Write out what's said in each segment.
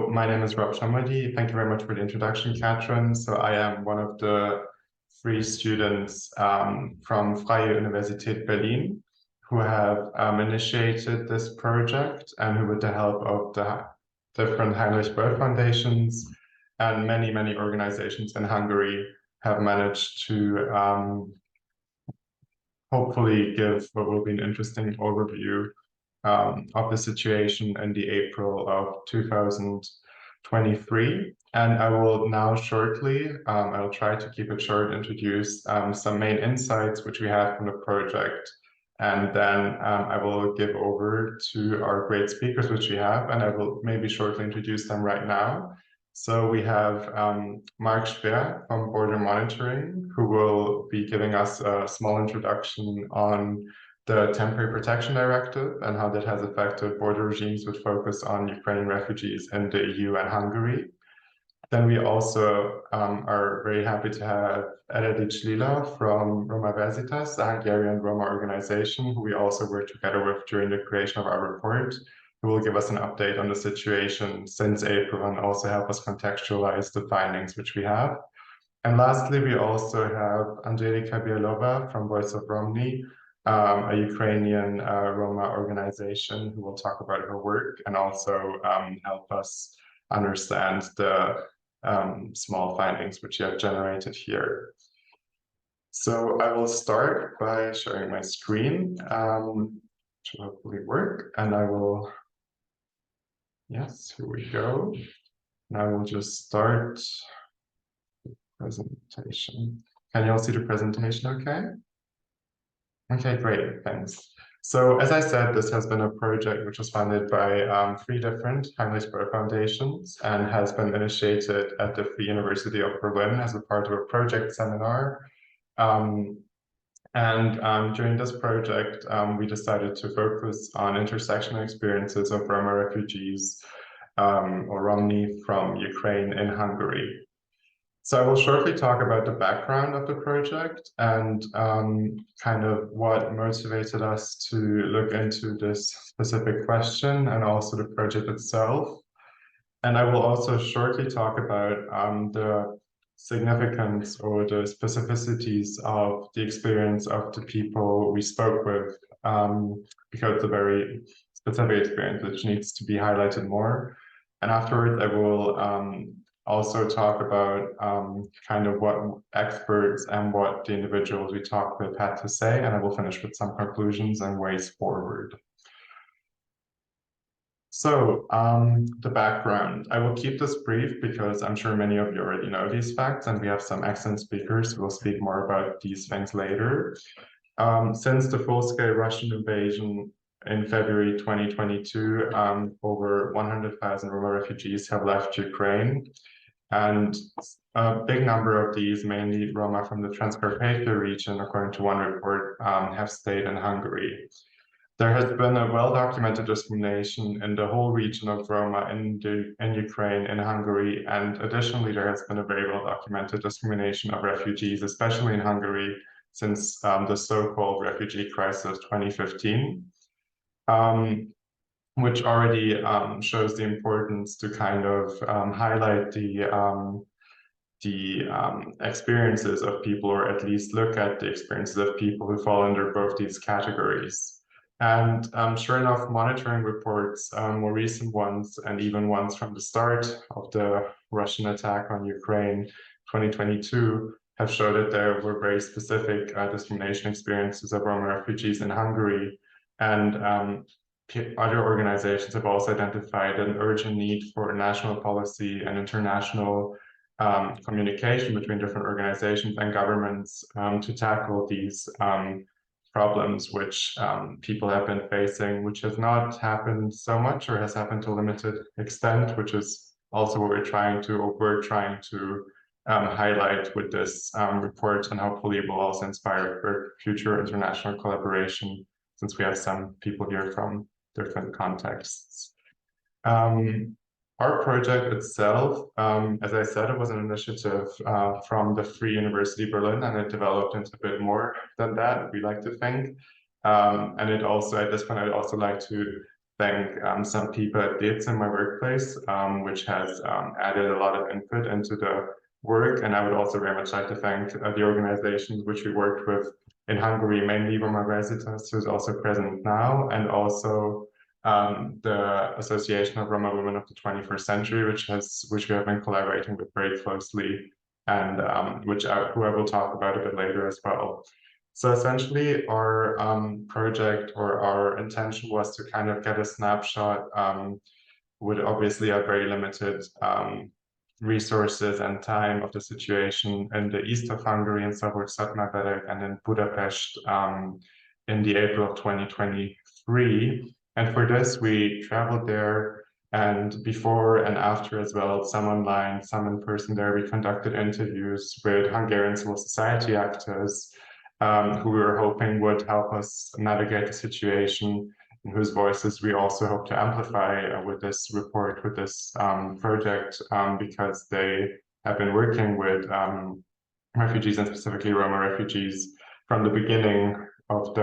My name is Romnja. Thank you very much for the introduction, Katrin. So I am one of the 3 students from Freie Universität Berlin who have initiated this project, and who, with the help of the different Heinrich-Böll foundations and many, many organizations in Hungary, have managed to hopefully give what will be an interesting overview of the situation in the April of 2023. And I will now shortly, I'll try to keep it short, introduce some main insights which we have from the project. And then I will give over to our great speakers, which we have, and I will maybe shortly introduce them right now. So we have Mark Speer from Border Monitoring, who will be giving us a small introduction on the Temporary Protection Directive and how that has affected border regimes with focus on Ukrainian refugees in the EU and Hungary. Then we also are very happy to have Eredich Lila from Roma Visitas, the Hungarian Roma organization, who we also worked together with during the creation of our report, who will give us an update on the situation since April and also help us contextualize the findings which we have. And lastly, we also have Angelika Bielova from Voice of Romnja, a Ukrainian Roma organization, who will talk about her work and also help us understand the small findings which you have generated here. So I will start by sharing my screen, which will hopefully work, and I will, yes, here we go. And I will just start the presentation. Can you all see the presentation okay? Okay, great, thanks. So as I said, this has been a project which was funded by 3 different Heinrich-Böll foundations and has been initiated at the Free University of Berlin as a part of a project seminar. During this project, we decided to focus on intersectional experiences of Roma refugees or Romni from Ukraine in Hungary. So I will shortly talk about the background of the project and kind of what motivated us to look into this specific question and also the project itself. And I will also shortly talk about the significance or the specificities of the experience of the people we spoke with, because it's a very specific experience which needs to be highlighted more. And afterwards, I will also talk about kind of what experts and what the individuals we talked with had to say, and I will finish with some conclusions and ways forward. So the background, I will keep this brief because I'm sure many of you already know these facts, and we have some excellent speakers who will speak more about these things later. Since the full-scale Russian invasion in February 2022, over 100,000 Roma refugees have left Ukraine. And a big number of these, mainly Roma from the Transcarpathia region, according to one report, have stayed in Hungary. There has been a well-documented discrimination in the whole region of Roma in Ukraine, in Hungary, and additionally, there has been a very well-documented discrimination of refugees, especially in Hungary, since the so-called refugee crisis 2015. Which already shows the importance to kind of highlight the experiences of people, or at least look at the experiences of people who fall under both these categories. And sure enough, monitoring reports, more recent ones, and even ones from the start of the Russian attack on Ukraine, 2022, have showed that there were very specific discrimination experiences of Roma refugees in Hungary. And other organizations have also identified an urgent need for national policy and international communication between different organizations and governments to tackle these problems which people have been facing, which has not happened so much, or has happened to a limited extent, which is also what we're trying to highlight with this report, and hopefully will also inspire for future international collaboration, since we have some people here from different contexts. Our project itself, as I said, it was an initiative from the Free University Berlin, and it developed into a bit more than that, we like to think. And it also, at this point, I'd also like to thank some people at DITS in my workplace, which has added a lot of input into the work. And I would also very much like to thank the organizations which we worked with in Hungary, mainly Roma Residence, who's also present now, and also the Association of Roma Women of the 21st Century, which we have been collaborating with very closely, and who I will talk about a bit later as well. So essentially, our project or our intention was to kind of get a snapshot with obviously a very limited resources and time of the situation in the east of Hungary in Szabolcs-Szatmár-Bereg and in Budapest in the April of 2023. And for this, we traveled there, and before and after as well, some online, some in person there, we conducted interviews with Hungarian civil society actors who we were hoping would help us navigate the situation, and whose voices we also hope to amplify with this report, with this project, because they have been working with refugees, and specifically Roma refugees, from the beginning of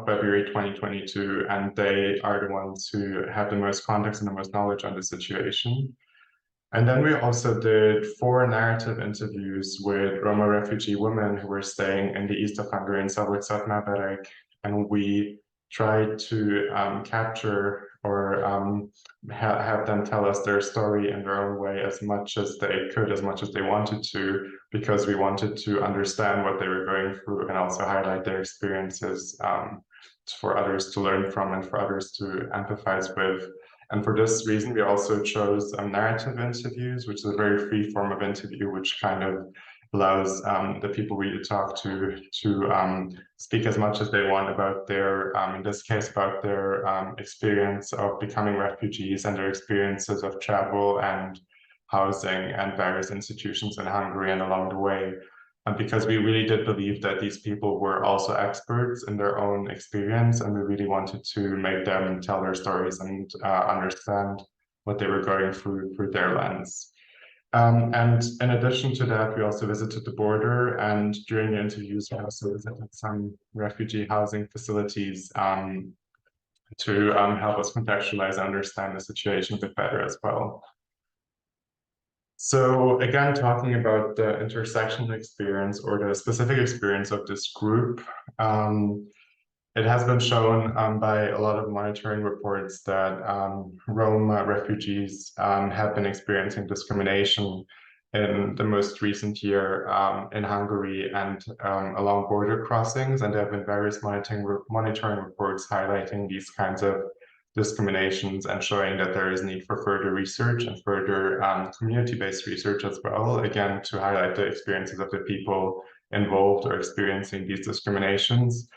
February 2022, and they are the ones who have the most context and the most knowledge on the situation. And then we also did 4 narrative interviews with Roma refugee women who were staying in the east of Hungary in Szabolcs-Szatmár-Bereg, and we tried to capture or have them tell us their story in their own way as much as they could, as much as they wanted to, because we wanted to understand what they were going through and also highlight their experiences for others to learn from and for others to empathize with. And for this reason, we also chose narrative interviews, which is a very free form of interview, which kind of allows the people we talk to speak as much as they want about their, in this case, about their experience of becoming refugees and their experiences of travel and housing and various institutions in Hungary and along the way. Because we really did believe that these people were also experts in their own experience, and we really wanted to make them tell their stories and understand what they were going through their lens. And in addition to that, we also visited the border, and during the interviews, we also visited some refugee housing facilities to help us contextualize and understand the situation a bit better as well. So again, talking about the intersectional experience or the specific experience of this group, it has been shown by a lot of monitoring reports that Roma refugees have been experiencing discrimination in the most recent year in Hungary and along border crossings, and there have been various monitoring reports highlighting these kinds of discriminations and showing that there is need for further research and further community-based research as well, again, to highlight the experiences of the people involved or experiencing these discriminations.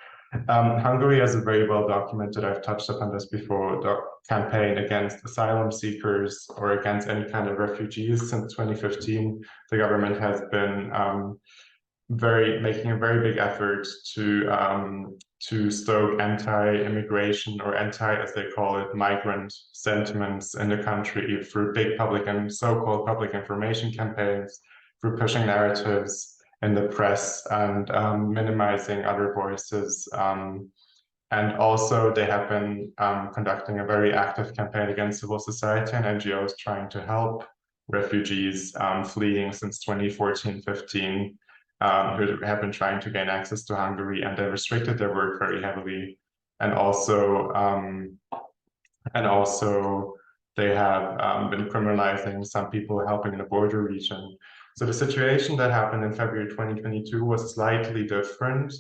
Hungary has a very well documented, I've touched upon this before, the campaign against asylum seekers or against any kind of refugees. Since 2015, the government has been making a very big effort to stoke anti-immigration or anti, as they call it, migrant sentiments in the country through big public and so-called public information campaigns, through pushing narratives in the press and minimizing other voices. And also they have been conducting a very active campaign against civil society and NGOs trying to help refugees fleeing since 2014-15. Who have been trying to gain access to Hungary, and they restricted their work very heavily, and also they have been criminalizing some people helping in the border region. So the situation that happened in February 2022 was slightly different,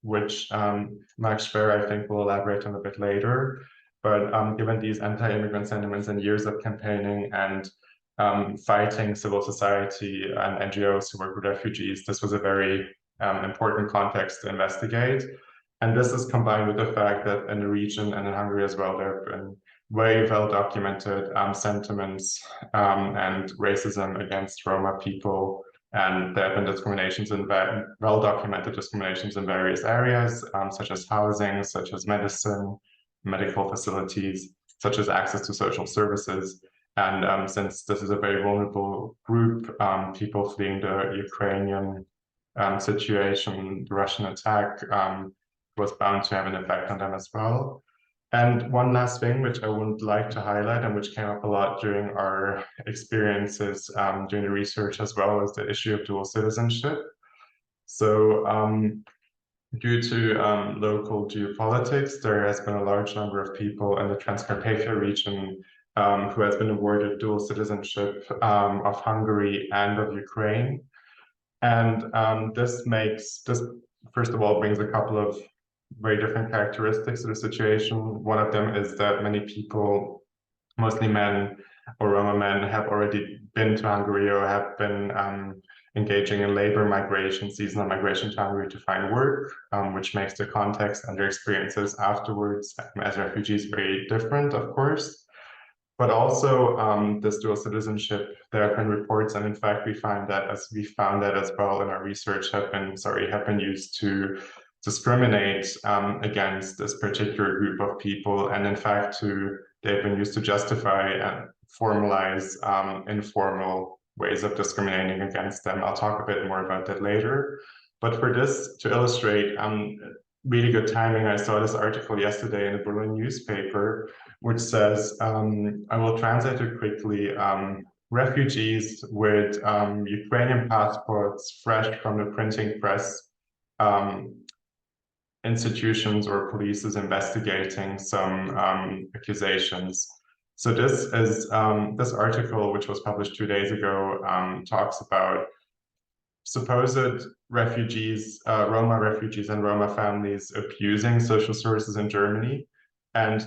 which Max Schwer, I think, will elaborate on a bit later. But given these anti-immigrant sentiments and years of campaigning and fighting civil society and NGOs who work with refugees, this was a very important context to investigate. And this is combined with the fact that in the region and in Hungary as well, there have been very well documented sentiments and racism against Roma people. And there have been discriminations in well documented discriminations in various areas, such as housing, such as medicine, medical facilities, such as access to social services. And since this is a very vulnerable group, people fleeing the Ukrainian situation, the Russian attack was bound to have an effect on them as well. And one last thing, which I would like to highlight and which came up a lot during our experiences during the research as well, is the issue of dual citizenship. So due to local geopolitics, there has been a large number of people in the Transcarpathia region who has been awarded dual citizenship of Hungary and of Ukraine. And this first of all, brings a couple of very different characteristics to the situation. One of them is that many people, mostly men or Roma men, have already been to Hungary or have been engaging in labor migration, seasonal migration to Hungary to find work, which makes the context and their experiences afterwards as refugees very different, of course. But also this dual citizenship, there have been reports, and in fact we found that as well in our research, have been used to discriminate against this particular group of people, and in fact they've been used to justify and formalize informal ways of discriminating against them. I'll talk a bit more about that later. But for this, to illustrate really good timing, I saw this article yesterday in the Berlin newspaper, which says, I will translate it quickly, refugees with Ukrainian passports fresh from the printing press, institutions or police is investigating some accusations. So this is this article, which was published 2 days ago, talks about supposed refugees, Roma refugees and Roma families abusing social services in Germany. And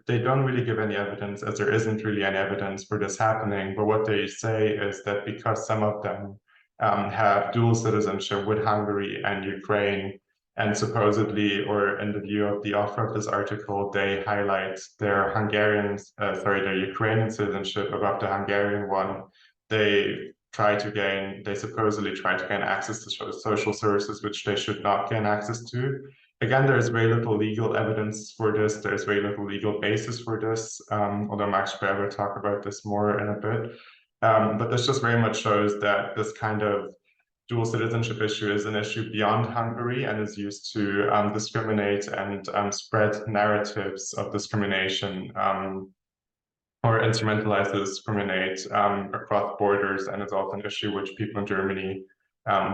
they don't really give any evidence, as there isn't really any evidence for this happening. But what they say is that because some of them have dual citizenship with Hungary and Ukraine, and supposedly, or in the view of the author of this article, they highlight their Ukrainian citizenship above the Hungarian one. They supposedly try to gain access to social services, which they should not gain access to. Again, there's very little legal evidence for this. There's very little legal basis for this, although Max Sperber will talk about this more in a bit. But this just very much shows that this kind of dual citizenship issue is an issue beyond Hungary and is used to discriminate and spread narratives of discrimination or instrumentalize to discriminate across borders, and it's also an issue which people in Germany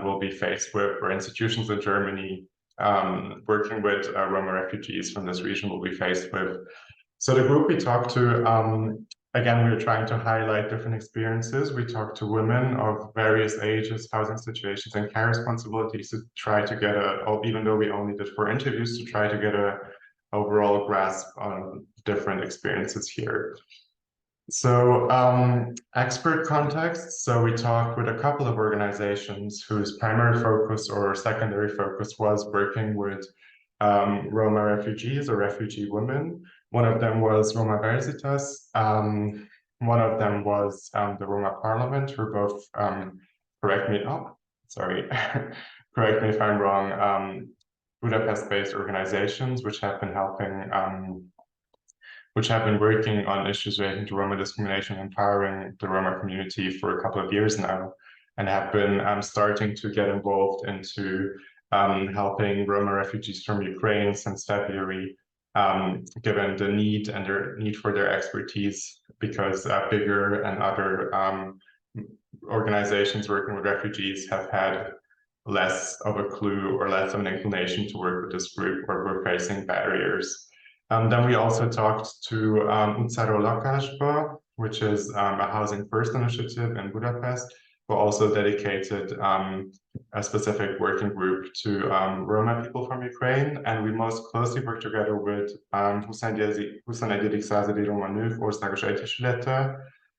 will be faced with, or institutions in Germany working with Roma refugees from this region will be faced with. So the group we talked to, again, we were trying to highlight different experiences. We talked to women of various ages, housing situations, and care responsibilities to try to get even though we only did 4 interviews, to try to get a overall grasp on different experiences here. So expert context. So we talked with a couple of organizations whose primary focus or secondary focus was working with Roma refugees or refugee women. One of them was Roma Veritas. One of them was the Roma Parliament, who both, correct me if I'm wrong, Budapest-based organizations which have been working on issues relating to Roma discrimination, empowering the Roma community for a couple of years now, and have been starting to get involved into helping Roma refugees from Ukraine since February, given the need and their need for their expertise, because bigger and other organizations working with refugees have had less of a clue or less of an inclination to work with this group, or we're facing barriers. Then we also talked to Uncaro Lakásba, which is a Housing First initiative in Budapest, who also dedicated a specific working group to Roma people from Ukraine. And we most closely worked together with 21. Századi Roma Nők Országos Egyesülete,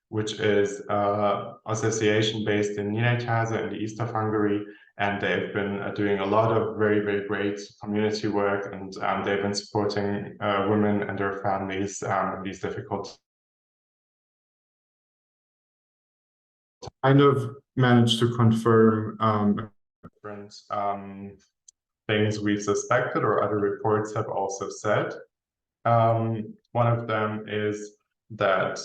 which is an association based in Nyíregyháza in the east of Hungary. And they've been doing a lot of very, very great community work, and they've been supporting women and their families in these difficult kind of managed to confirm different things we suspected or other reports have also said. One of them is that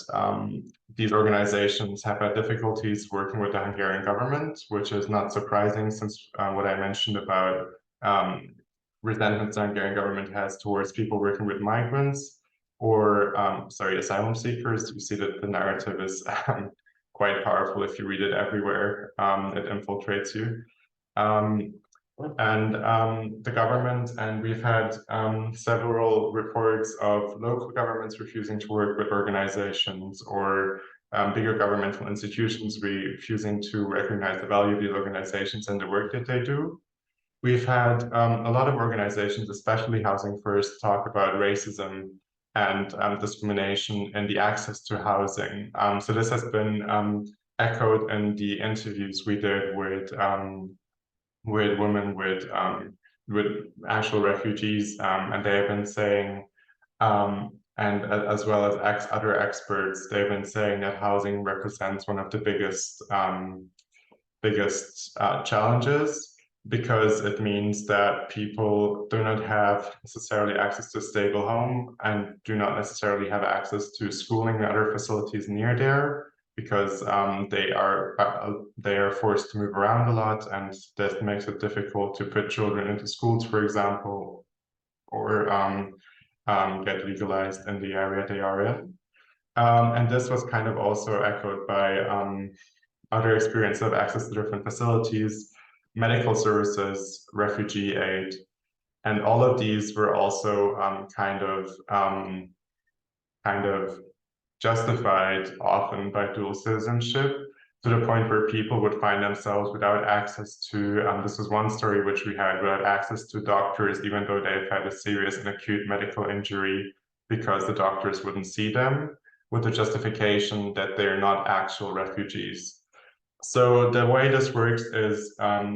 these organizations have had difficulties working with the Hungarian government, which is not surprising since what I mentioned about resentments the Hungarian government has towards people working with migrants. or asylum seekers. You see that the narrative is quite powerful if you read it everywhere. It infiltrates you. The government, and we've had several reports of local governments refusing to work with organizations, or bigger governmental institutions refusing to recognize the value of these organizations and the work that they do. We've had a lot of organizations, especially Housing First, talk about racism and discrimination in the access to housing. So this has been echoed in the interviews we did with women with actual refugees, and they have been saying, and as well as other experts, they've been saying that housing represents one of the biggest challenges, because it means that people do not have necessarily access to a stable home and do not necessarily have access to schooling and other facilities near there, because they are forced to move around a lot, and that makes it difficult to put children into schools, for example, or get legalized in the area they are in. And this was kind of also echoed by other experience of access to different facilities, medical services, refugee aid, and all of these were also kind of justified often by dual citizenship, to the point where people would find themselves without access to, this was one story which we had, without access to doctors, even though they've had a serious and acute medical injury, because the doctors wouldn't see them, with the justification that they're not actual refugees. So the way this works is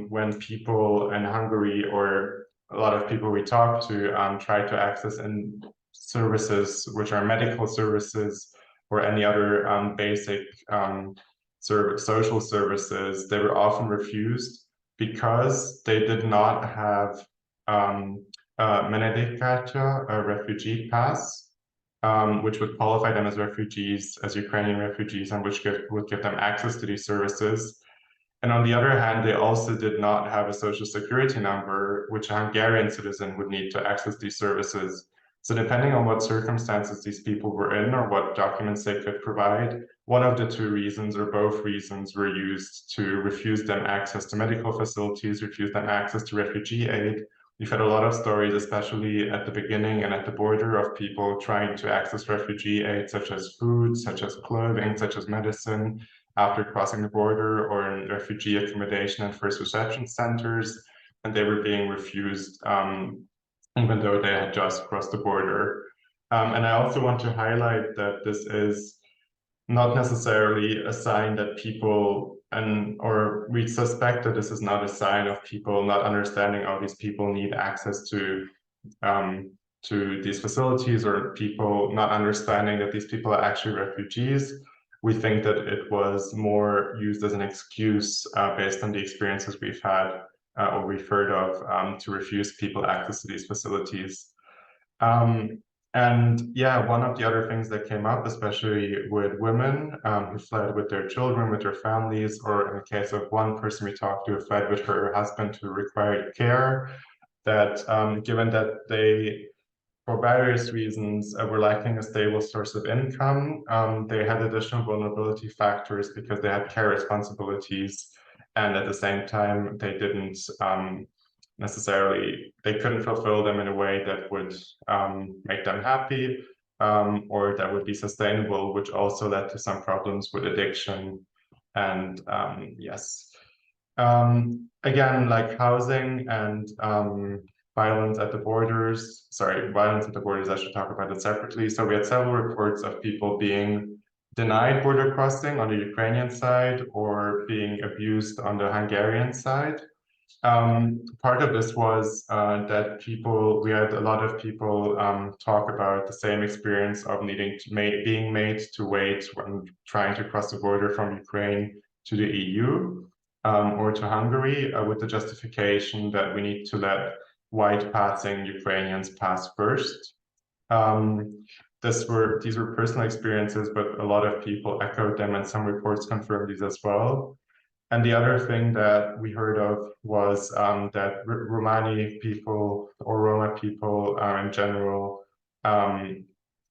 when people in Hungary, or a lot of people we talk to, try to access services, which are medical services or any other basic social services, they were often refused because they did not have menedékkártya, a refugee pass, which would qualify them as refugees, as Ukrainian refugees, and which would give them access to these services. And on the other hand, they also did not have a social security number, which a Hungarian citizen would need to access these services. So depending on what circumstances these people were in, or what documents they could provide, one of the two reasons or both reasons were used to refuse them access to medical facilities, refuse them access to refugee aid. We've had a lot of stories, especially at the beginning and at the border, of people trying to access refugee aid, such as food, such as clothing, such as medicine, after crossing the border, or in refugee accommodation and first reception centers, and they were being refused even though they had just crossed the border. And I also want to highlight that this is not necessarily a sign that people, or we suspect that this is not a sign of people not understanding how these people need access to these facilities, or people not understanding that these people are actually refugees. We think that it was more used as an excuse based on the experiences we've had or we've heard of, to refuse people access to these facilities. And yeah, one of the other things that came up, especially with women who fled with their children, with their families, or in the case of one person we talked to who fled with her husband who required care, that given that they, for various reasons, were lacking a stable source of income, they had additional vulnerability factors because they had care responsibilities, and at the same time, they didn't necessarily, they couldn't fulfill them in a way that would make them happy, or that would be sustainable, which also led to some problems with addiction. And yes, again, like housing and violence at the borders, I should talk about it separately. So we had several reports of people being denied border crossing on the Ukrainian side, or being abused on the Hungarian side. Part of this was that we had a lot of people talk about the same experience of being made to wait when trying to cross the border from Ukraine to the EU, or to Hungary, with the justification that we need to let white passing Ukrainians pass first. These were personal experiences, but a lot of people echoed them, and some reports confirmed these as well. And the other thing that we heard of was that Romani people, or Roma people in general,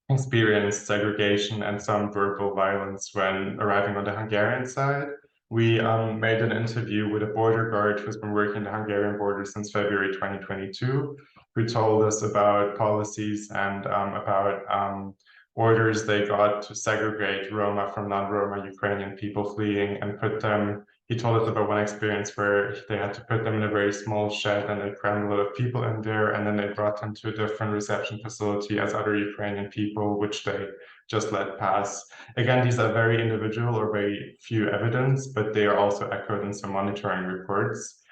experienced segregation and some verbal violence when arriving on the Hungarian side. We made an interview with a border guard who's been working the Hungarian border since February 2022, who told us about policies and about orders they got to segregate Roma from non-Roma Ukrainian people fleeing and put them. He told us about one experience where they had to put them in a very small shed and they crammed a lot of people in there, and then they brought them to a different reception facility as other Ukrainian people, which they just let pass. Again, these are very individual or very few evidence, but they are also echoed in some monitoring reports.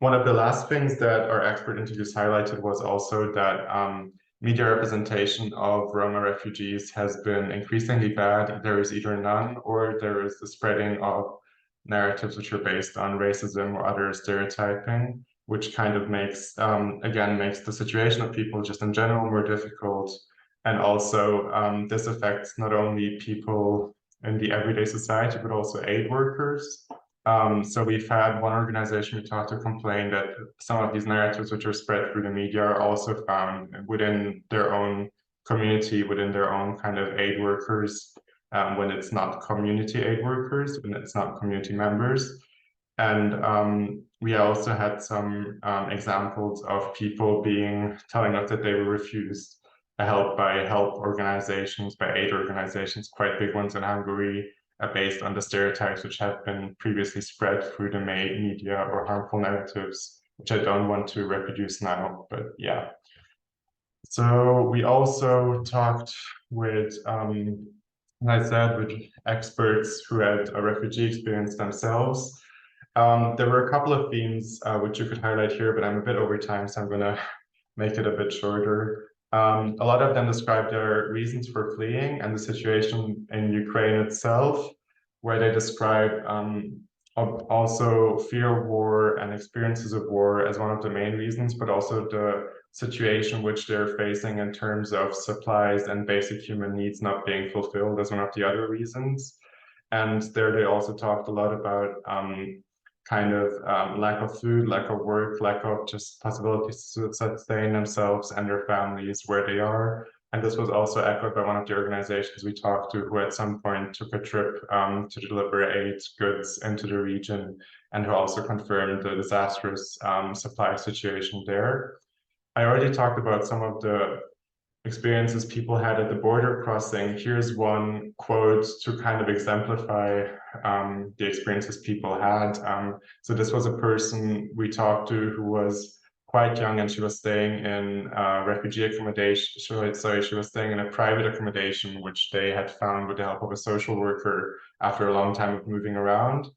One of the last things that our expert interviews highlighted was also that media representation of Roma refugees has been increasingly bad. There is either none or there is the spreading of narratives which are based on racism or other stereotyping, which kind of makes, again, makes the situation of people just in general more difficult. And also this affects not only people in the everyday society, but also aid workers. So we've had one organization we talked to complain that some of these narratives which are spread through the media are also found within their own community, within their own kind of aid workers, when it's not community aid workers, when it's not community members. And we also had some examples of people telling us that they were refused help by help organizations, by aid organizations, quite big ones in Hungary, based on the stereotypes which have been previously spread through the media or harmful narratives, which I don't want to reproduce now, but yeah. So we also talked with, like I said, with experts who had a refugee experience themselves. There were a couple of themes which you could highlight here, but I'm a bit over time, so I'm going to make it a bit shorter. A lot of them describe their reasons for fleeing and the situation in Ukraine itself, where they describe also fear of war and experiences of war as one of the main reasons, but also the situation which they're facing in terms of supplies and basic human needs not being fulfilled as one of the other reasons. And there they also talked a lot about kind of lack of food, lack of work, lack of just possibilities to sustain themselves and their families where they are. And this was also echoed by one of the organizations we talked to, who at some point took a trip to deliver aid goods into the region, and who also confirmed the disastrous supply situation there. I already talked about some of the experiences people had at the border crossing. Here's one quote to kind of exemplify the experiences people had. So this was a person we talked to who was quite young, and she was staying in refugee accommodation. She was staying in a private accommodation, which they had found with the help of a social worker after a long time of moving around.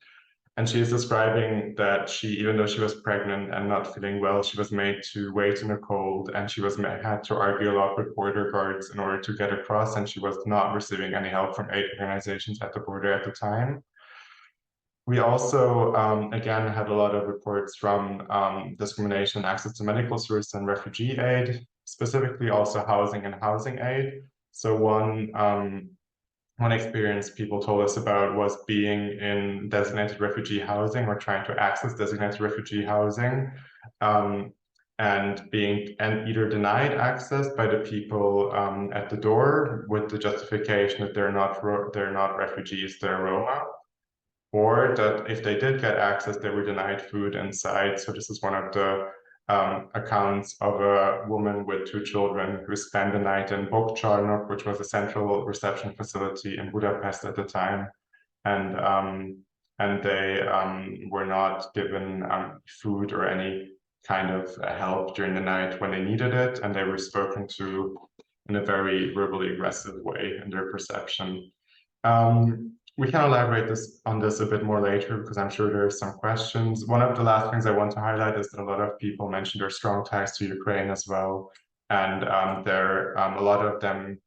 And she is describing that even though she was pregnant and not feeling well, she was made to wait in the cold, and she had to argue a lot with border guards in order to get across, and she was not receiving any help from aid organizations at the border at the time. We also, again, had a lot of reports from discrimination and access to medical services and refugee aid, specifically also housing and housing aid. So one experience people told us about was being in designated refugee housing or trying to access designated refugee housing, and being either denied access by the people at the door with the justification that they're not refugees, they're Roma, or that if they did get access, they were denied food inside. So this is one of the accounts of a woman with 2 children who spent the night in Bokcsarnok, which was a central reception facility in Budapest at the time, and they were not given food or any kind of help during the night when they needed it, and they were spoken to in a very verbally aggressive way in their perception. We can elaborate on this a bit more later, because I'm sure there are some questions. One of the last things I want to highlight is that a lot of people mentioned their strong ties to Ukraine as well. And a lot of them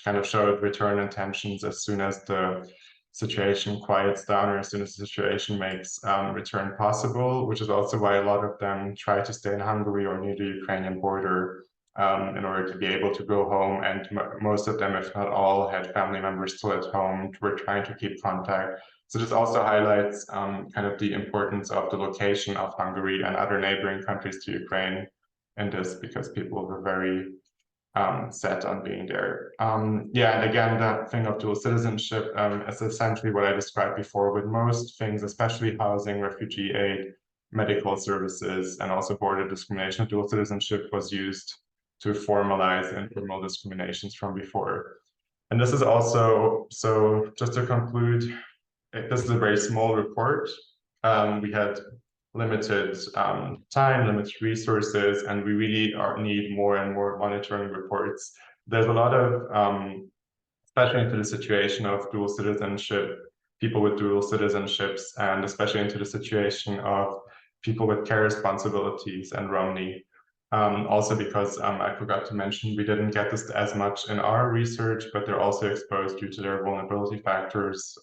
kind of showed return intentions as soon as the situation quiets down, or as soon as the situation makes return possible, which is also why a lot of them try to stay in Hungary or near the Ukrainian border in order to be able to go home. And most of them, if not all, had family members still at home who were trying to keep contact. So this also highlights kind of the importance of the location of Hungary and other neighboring countries to Ukraine in this, because people were very set on being there. Yeah, and again, that thing of dual citizenship is essentially what I described before with most things, especially housing, refugee aid, medical services, and also border discrimination. Dual citizenship was used to formalize informal discriminations from before. And this is also, so just to conclude, this is a very small report. We had limited time, limited resources, and we really need more and more monitoring reports. There's a lot of, especially into the situation of dual citizenship, people with dual citizenships, and especially into the situation of people with care responsibilities and Romnja. Also because I forgot to mention, we didn't get this as much in our research, but they're also exposed due to their vulnerability factors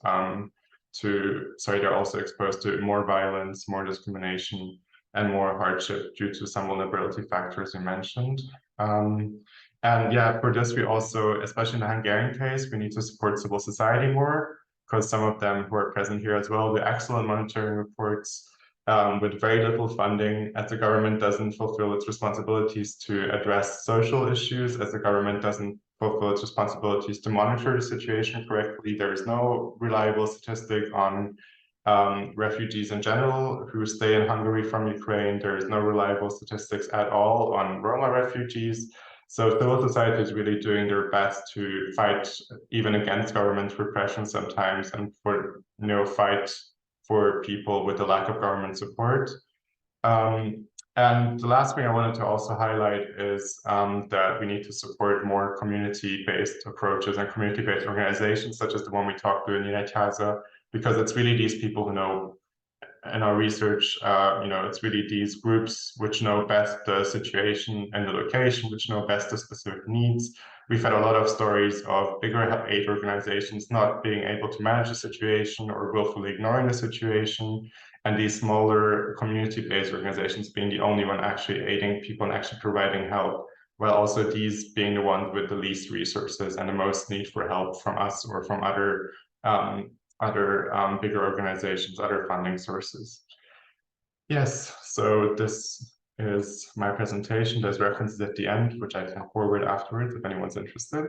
they're also exposed to more violence, more discrimination, and more hardship due to some vulnerability factors you mentioned. And yeah, for this, we also, especially in the Hungarian case, we need to support civil society more, because some of them who are present here as well do excellent monitoring reports with very little funding, as the government doesn't fulfill its responsibilities to address social issues, as the government doesn't fulfill its responsibilities to monitor the situation correctly. There is no reliable statistic on refugees in general who stay in Hungary from Ukraine. There is no reliable statistics at all on Roma refugees. So civil society is really doing their best to fight even against government repression sometimes, and for fight for people with a lack of government support. And the last thing I wanted to also highlight is that we need to support more community-based approaches and community-based organizations, such as the one we talked to in Nyíregyháza, because it's really these people who know, in our research, it's really these groups which know best the situation and the location, which know best the specific needs. We've had a lot of stories of bigger aid organizations not being able to manage the situation or willfully ignoring the situation, and these smaller community-based organizations being the only one actually aiding people and actually providing help, while also these being the ones with the least resources and the most need for help from us or from other bigger organizations, other funding sources. Yes, so this is my presentation. There's references at the end, which I can forward afterwards if anyone's interested.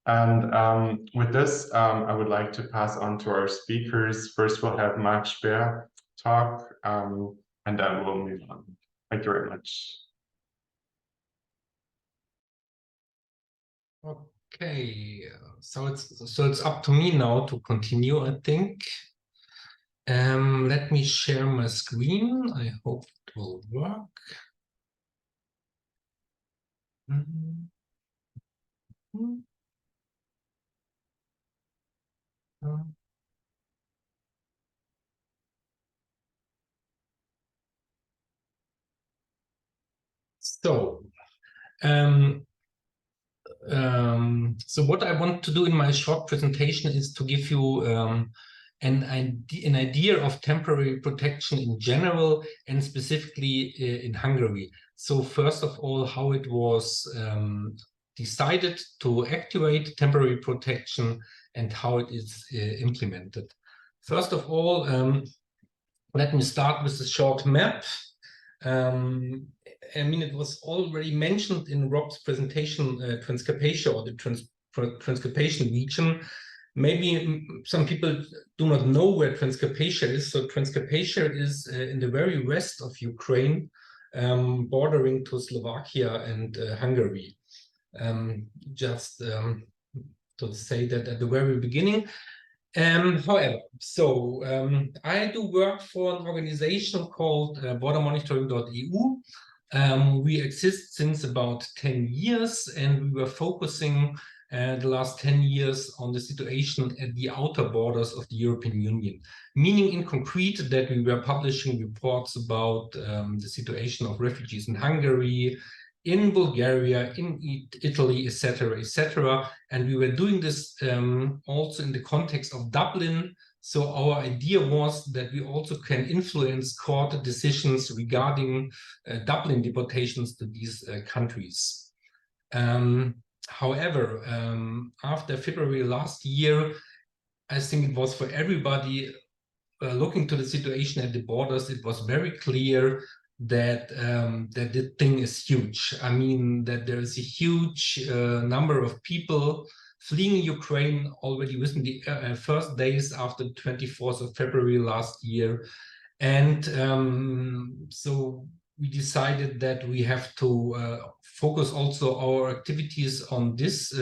And with this, I would like to pass on to our speakers. First, we'll have Max Speer talk, and then we'll move on. Thank you very much. Okay, so it's up to me now to continue, I think. Let me share my screen. I hope it will work. So what I want to do in my short presentation is to give you an idea of temporary protection in general and specifically in Hungary. So first of all, how it was decided to activate temporary protection and how it is implemented. First of all, let me start with a short map. I mean, it was already mentioned in Rob's presentation, Transcarpathia, or the Transcarpathian region. Maybe some people do not know where Transcarpathia is. So Transcarpathia is in the very west of Ukraine, bordering to Slovakia and Hungary. Just to say that at the very beginning. However, so I do work for an organization called bordermonitoring.eu. We exist since about 10 years, and we were focusing the last 10 years on the situation at the outer borders of the European Union, meaning in concrete that we were publishing reports about the situation of refugees in Hungary, in Bulgaria, in Italy, etc., and we were doing this also in the context of Dublin. So our idea was that we also can influence court decisions regarding Dublin deportations to these countries. However, after February last year, I think it was for everybody looking to the situation at the borders, it was very clear that that the thing is huge. I mean, that there is a huge number of people fleeing Ukraine already within the first days after the 24th of February last year. And so we decided that we have to focus also our activities on this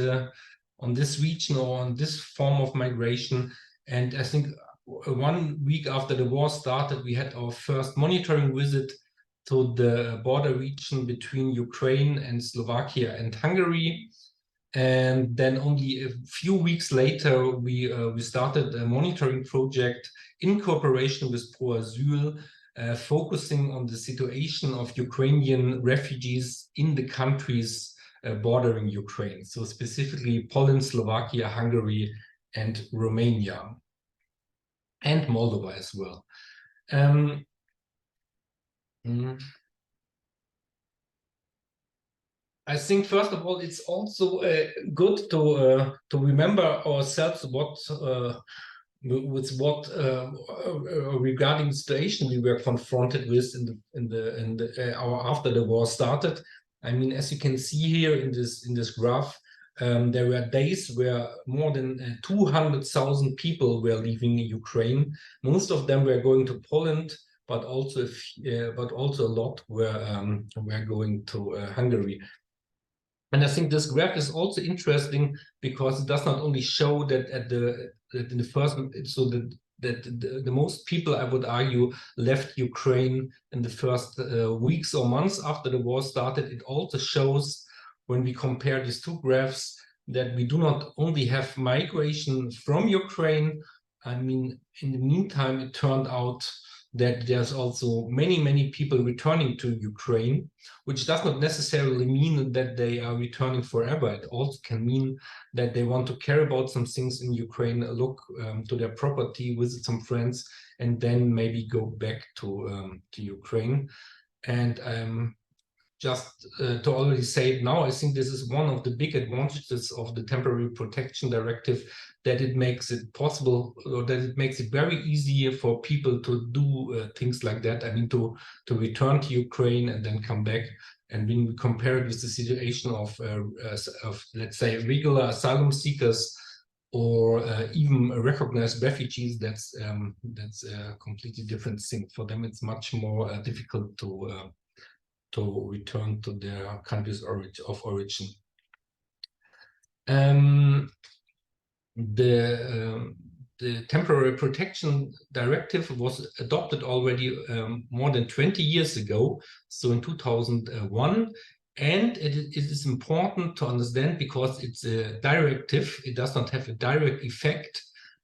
region or on this form of migration. And I think 1 week after the war started, we had our first monitoring visit to the border region between Ukraine and Slovakia and Hungary. And then only a few weeks later, we started a monitoring project in cooperation with Pro Asyl, focusing on the situation of Ukrainian refugees in the countries bordering Ukraine. So specifically Poland, Slovakia, Hungary, and Romania, and Moldova as well. I think first of all, it's also good to remember ourselves with what regarding the situation we were confronted with in the hour after the war started. I mean, as you can see here in this graph, there were days where more than 200,000 people were leaving Ukraine. Most of them were going to Poland, but also a lot were going to Hungary. And I think this graph is also interesting because it does not only show that in the first, so that the most people, I would argue, left Ukraine in the first weeks or months after the war started. It also shows, when we compare these two graphs, that we do not only have migration from Ukraine. I mean, in the meantime, it turned out that there's also many people returning to Ukraine, which does not necessarily mean that they are returning forever. It also can mean that they want to care about some things in Ukraine, look to their property, visit some friends, and then maybe go back to Ukraine. And just to already say it now, I think this is one of the big advantages of the Temporary Protection Directive, that it makes it possible, or that it makes it very easy for people to do things like that. I mean, to return to Ukraine and then come back. And when we compare it with the situation of let's say, regular asylum seekers or even recognized refugees, that's a completely different thing. For them, it's much more difficult to return to their countries of origin. The Temporary Protection Directive was adopted already more than 20 years ago, so in 2001. And it is important to understand, because it's a directive, it does not have a direct effect.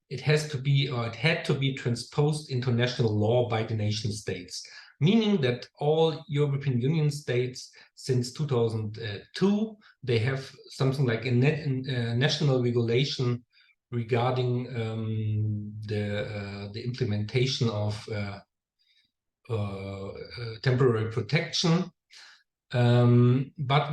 It has to be, or it had to be, transposed into national law by the nation states, meaning that all European Union states since 2002, they have something like a national regulation regarding the implementation of temporary protection. But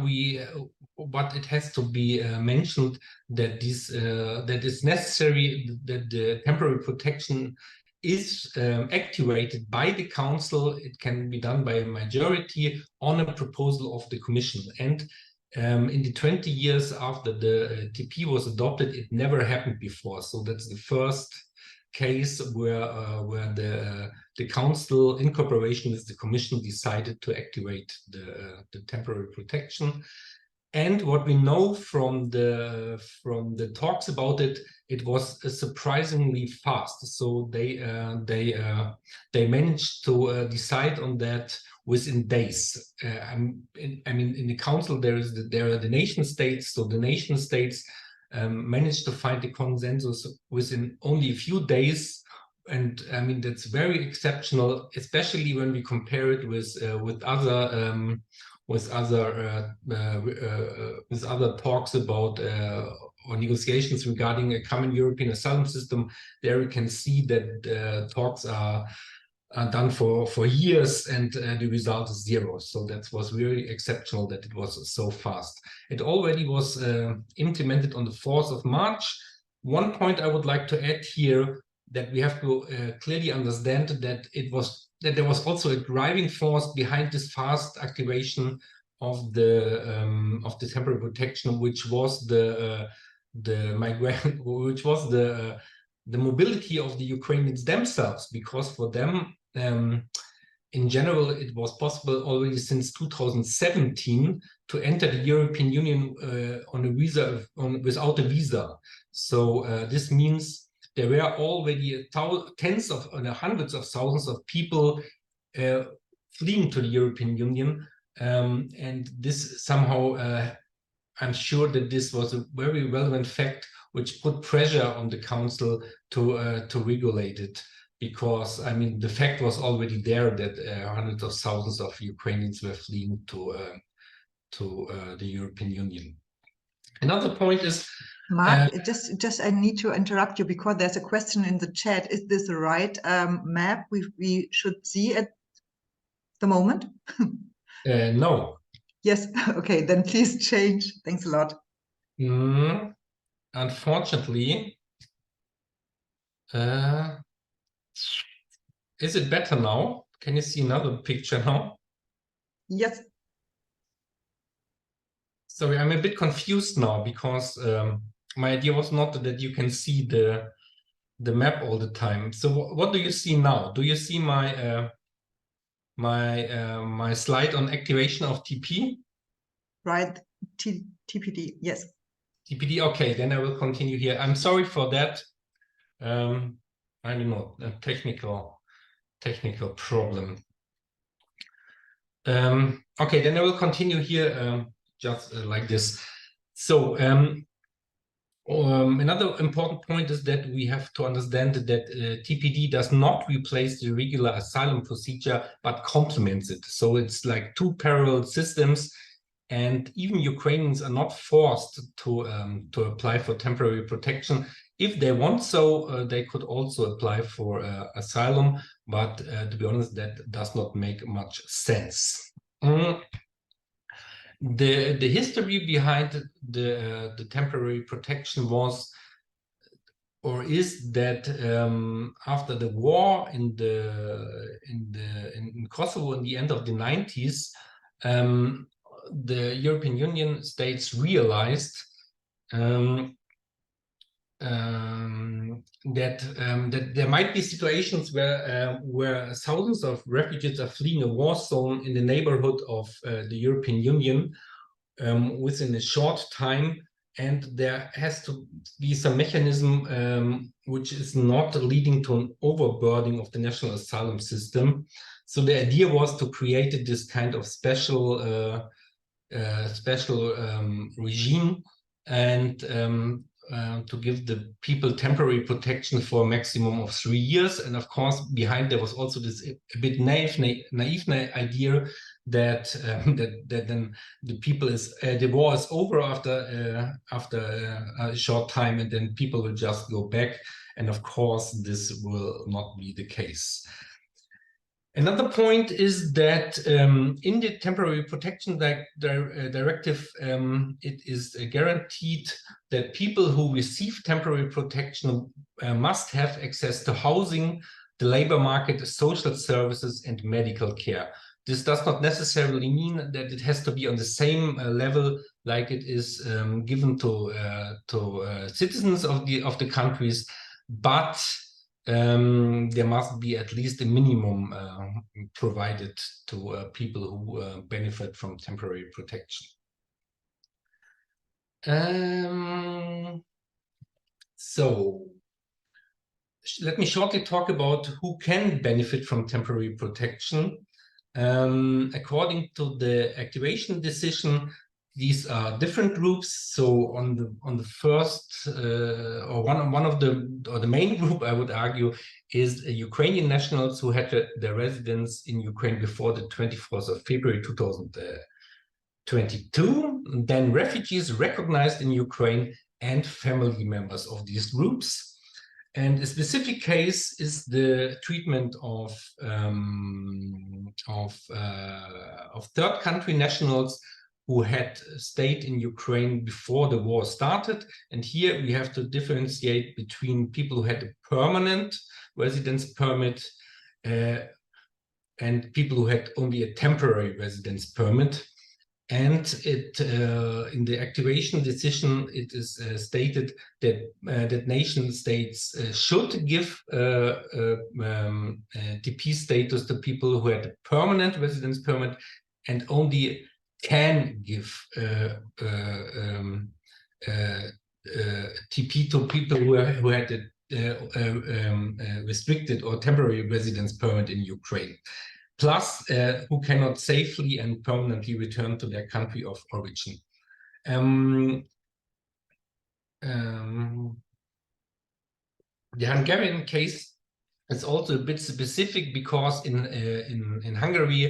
it has to be mentioned that that it's necessary that the temporary protection is activated by the Council. It can be done by a majority on a proposal of the Commission. And in the 20 years after the TP was adopted, it never happened before. So that's the first case where the Council, in cooperation with the Commission, decided to activate the temporary protection. And what we know from the talks about it, it was surprisingly fast. So they managed to decide on that within days. I mean, in the Council there are the nation states. So the nation states managed to find the consensus within only a few days. And I mean, that's very exceptional, especially when we compare it with other talks about or negotiations regarding a common European asylum system. There we can see that talks are done for years, and the result is zero. So that was really exceptional that it was so fast. It already was implemented on the 4th of March. One point I would like to add here, that we have to clearly understand that it was that there was also a driving force behind this fast activation of the temporary protection, which was the mobility of the Ukrainians themselves, because for them, in general, it was possible already since 2017 to enter the European Union on a visa, without a visa. So this means there were already tens of hundreds of thousands of people fleeing to the European Union, and this somehow, I'm sure that this was a very relevant fact which put pressure on the council to regulate it. Because, I mean, the fact was already there that hundreds of thousands of Ukrainians were fleeing to the European Union. Another point is... Mark, just I need to interrupt you because there's a question in the chat. Is this the right map we should see at the moment? No. Yes, okay, then please change. Thanks a lot. Unfortunately, is it better now? Can you see another picture now? Yes. Sorry, I'm a bit confused now because my idea was not that you can see the map all the time. So what do you see now? Do you see my my slide on activation of TP? Right, TPD, yes. TPD, okay, then I will continue here. I'm sorry for that. I don't know, a technical problem. Okay, then I will continue here just like this. So another important point is that we have to understand that TPD does not replace the regular asylum procedure, but complements it. So it's like two parallel systems, and even Ukrainians are not forced to apply for temporary protection. If they want so, they could also apply for asylum, but to be honest, that does not make much sense. The history behind the temporary protection was, or is, that after the war in Kosovo in the end of the 90s, the European Union states realized that there might be situations where thousands of refugees are fleeing a war zone in the neighborhood of the European Union within a short time, and there has to be some mechanism which is not leading to an overburdening of the national asylum system. So the idea was to create this kind of special regime and to give the people temporary protection for a maximum of 3 years. And of course, behind there was also this a bit naive idea that that then the people the war is over after a short time, and then people will just go back. And of course, this will not be the case. Another point is that in the temporary protection directive, it is guaranteed that people who receive temporary protection must have access to housing, the labor market, social services, and medical care. This does not necessarily mean that it has to be on the same level like it is given to citizens of the countries, but there must be at least a minimum provided to people who benefit from temporary protection. So let me shortly talk about who can benefit from temporary protection. According to the activation decision, these are different groups. So on the first or the main group, I would argue, is Ukrainian nationals who had their residence in Ukraine before the 24th of February 2022. Then refugees recognized in Ukraine and family members of these groups. And a specific case is the treatment of third country nationals who had stayed in Ukraine before the war started. And here we have to differentiate between people who had a permanent residence permit and people who had only a temporary residence permit. And it in the activation decision, it is stated that that nation states should give TP status to people who had a permanent residence permit, and only can give TP to people who had a restricted or temporary residence permit in Ukraine, plus who cannot safely and permanently return to their country of origin. The Hungarian case is also a bit specific because in Hungary,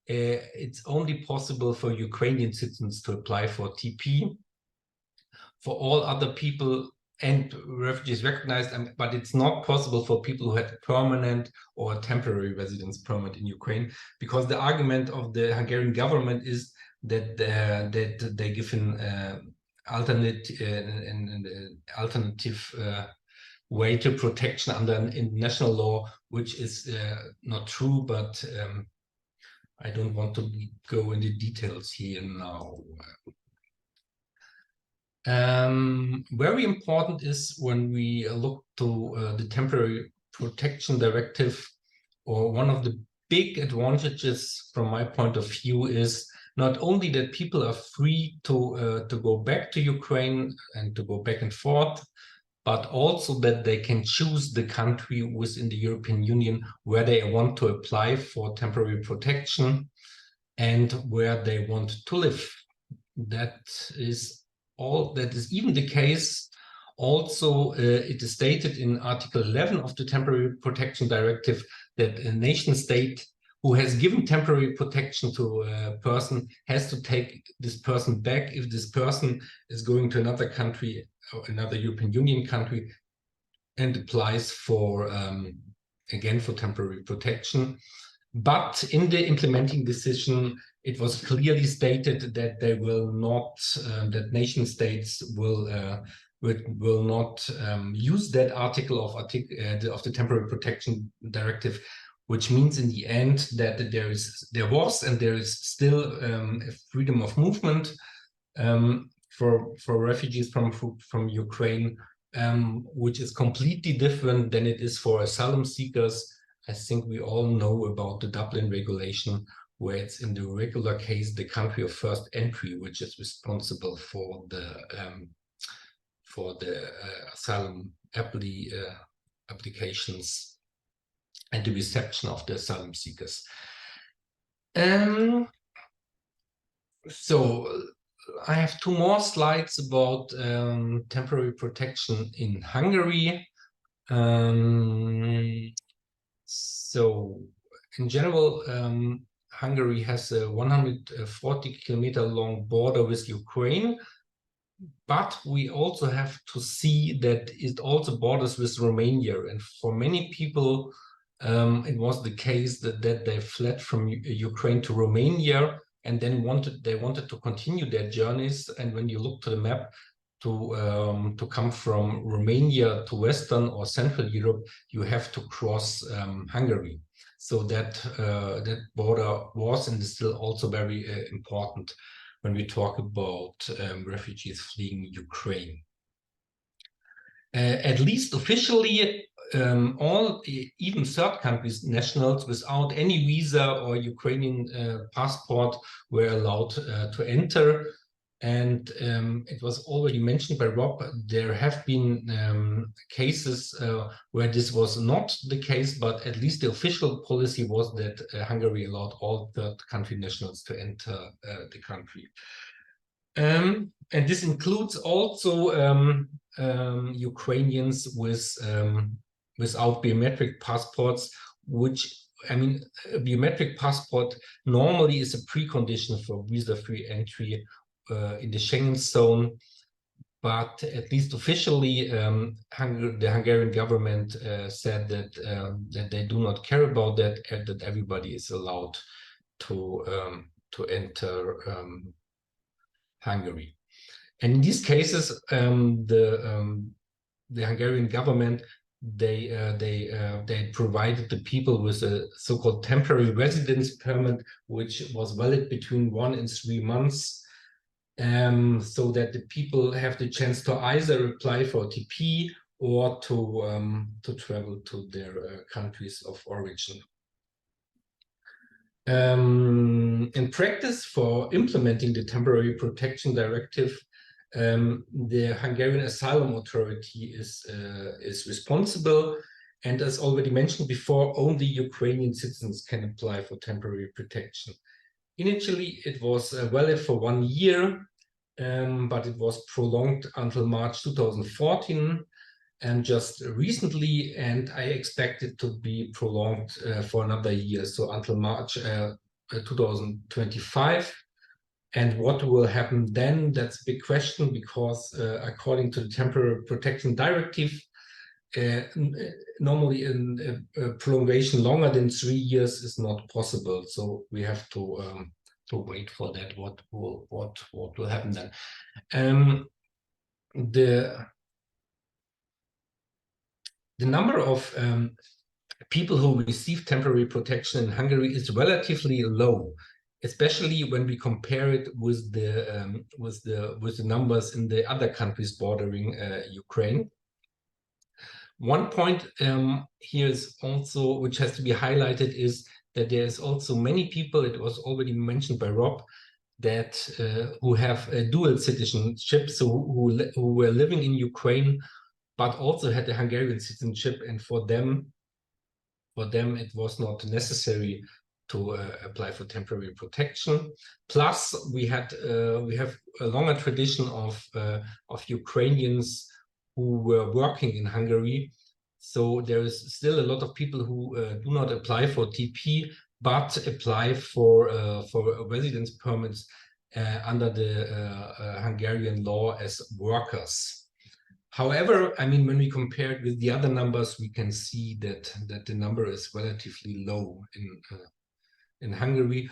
it's only possible for Ukrainian citizens to apply for TP. For all other people and refugees recognized, but it's not possible for people who had a permanent or temporary residence permit in Ukraine, because the argument of the Hungarian government is that they give an alternative way to protection under international law, which is not true, but I don't want to go into details here now. Very important is when we look to the temporary protection directive, or one of the big advantages from my point of view is not only that people are free to go back to Ukraine and to go back and forth, but also that they can choose the country within the European Union where they want to apply for temporary protection and where they want to live. That is even the case. Also, it is stated in Article 11 of the Temporary Protection Directive that a nation state who has given temporary protection to a person has to take this person back if this person is going to another country or another European Union country and applies for, again, for temporary protection. But in the implementing decision, it was clearly stated that they will not, that nation states will not use that article of the Temporary Protection Directive, which means in the end that there was and there is still a freedom of movement for refugees from Ukraine, which is completely different than it is for asylum seekers. I think we all know about the Dublin regulation, where it's in the regular case the country of first entry which is responsible for the asylum applications and the reception of the asylum seekers. So I have two more slides about temporary protection in Hungary. So in general, Hungary has a 140-kilometer long border with Ukraine, but we also have to see that it also borders with Romania. And for many people, it was the case that they fled from Ukraine to Romania, and then they wanted to continue their journeys. And when you look to the map, to come from Romania to Western or Central Europe, you have to cross Hungary. So that border was and is still also very important when we talk about refugees fleeing Ukraine. At least officially, all, even third countries nationals without any visa or Ukrainian passport were allowed to enter. And it was already mentioned by Rob, there have been cases where this was not the case, but at least the official policy was that Hungary allowed all third country nationals to enter the country. And this includes also Ukrainians without biometric passports, which, I mean, a biometric passport normally is a precondition for visa-free entry in the Schengen zone, but at least officially, the Hungarian government said that they do not care about that, and that everybody is allowed to enter Hungary. And in these cases, the Hungarian government they provided the people with a so-called temporary residence permit, which was valid between 1 and 3 months, so that the people have the chance to either apply for TP or to travel to their countries of origin. In practice, for implementing the Temporary Protection Directive, the Hungarian Asylum Authority is responsible, and as already mentioned before, only Ukrainian citizens can apply for temporary protection. Initially, it was valid for 1 year, but it was prolonged until March 2014, and just recently, and I expect it to be prolonged for another year, so until March 2025. And what will happen then? That's a big question, because according to the Temporary Protection Directive, normally a prolongation longer than 3 years is not possible. So we have to wait for that. What will happen then? The number of people who receive temporary protection in Hungary is relatively low, especially when we compare it with the numbers in the other countries bordering Ukraine. One point here is also, which has to be highlighted, is that there is also many people, it was already mentioned by Rob, that who have a dual citizenship, so who were living in Ukraine but also had a Hungarian citizenship, and for them it was not necessary to apply for temporary protection. Plus, we have a longer tradition of Ukrainians who were working in Hungary. So there is still a lot of people who do not apply for TP, but apply for residence permits under the Hungarian law as workers. However, I mean, when we compare it with the other numbers, we can see that the number is relatively low in Hungary.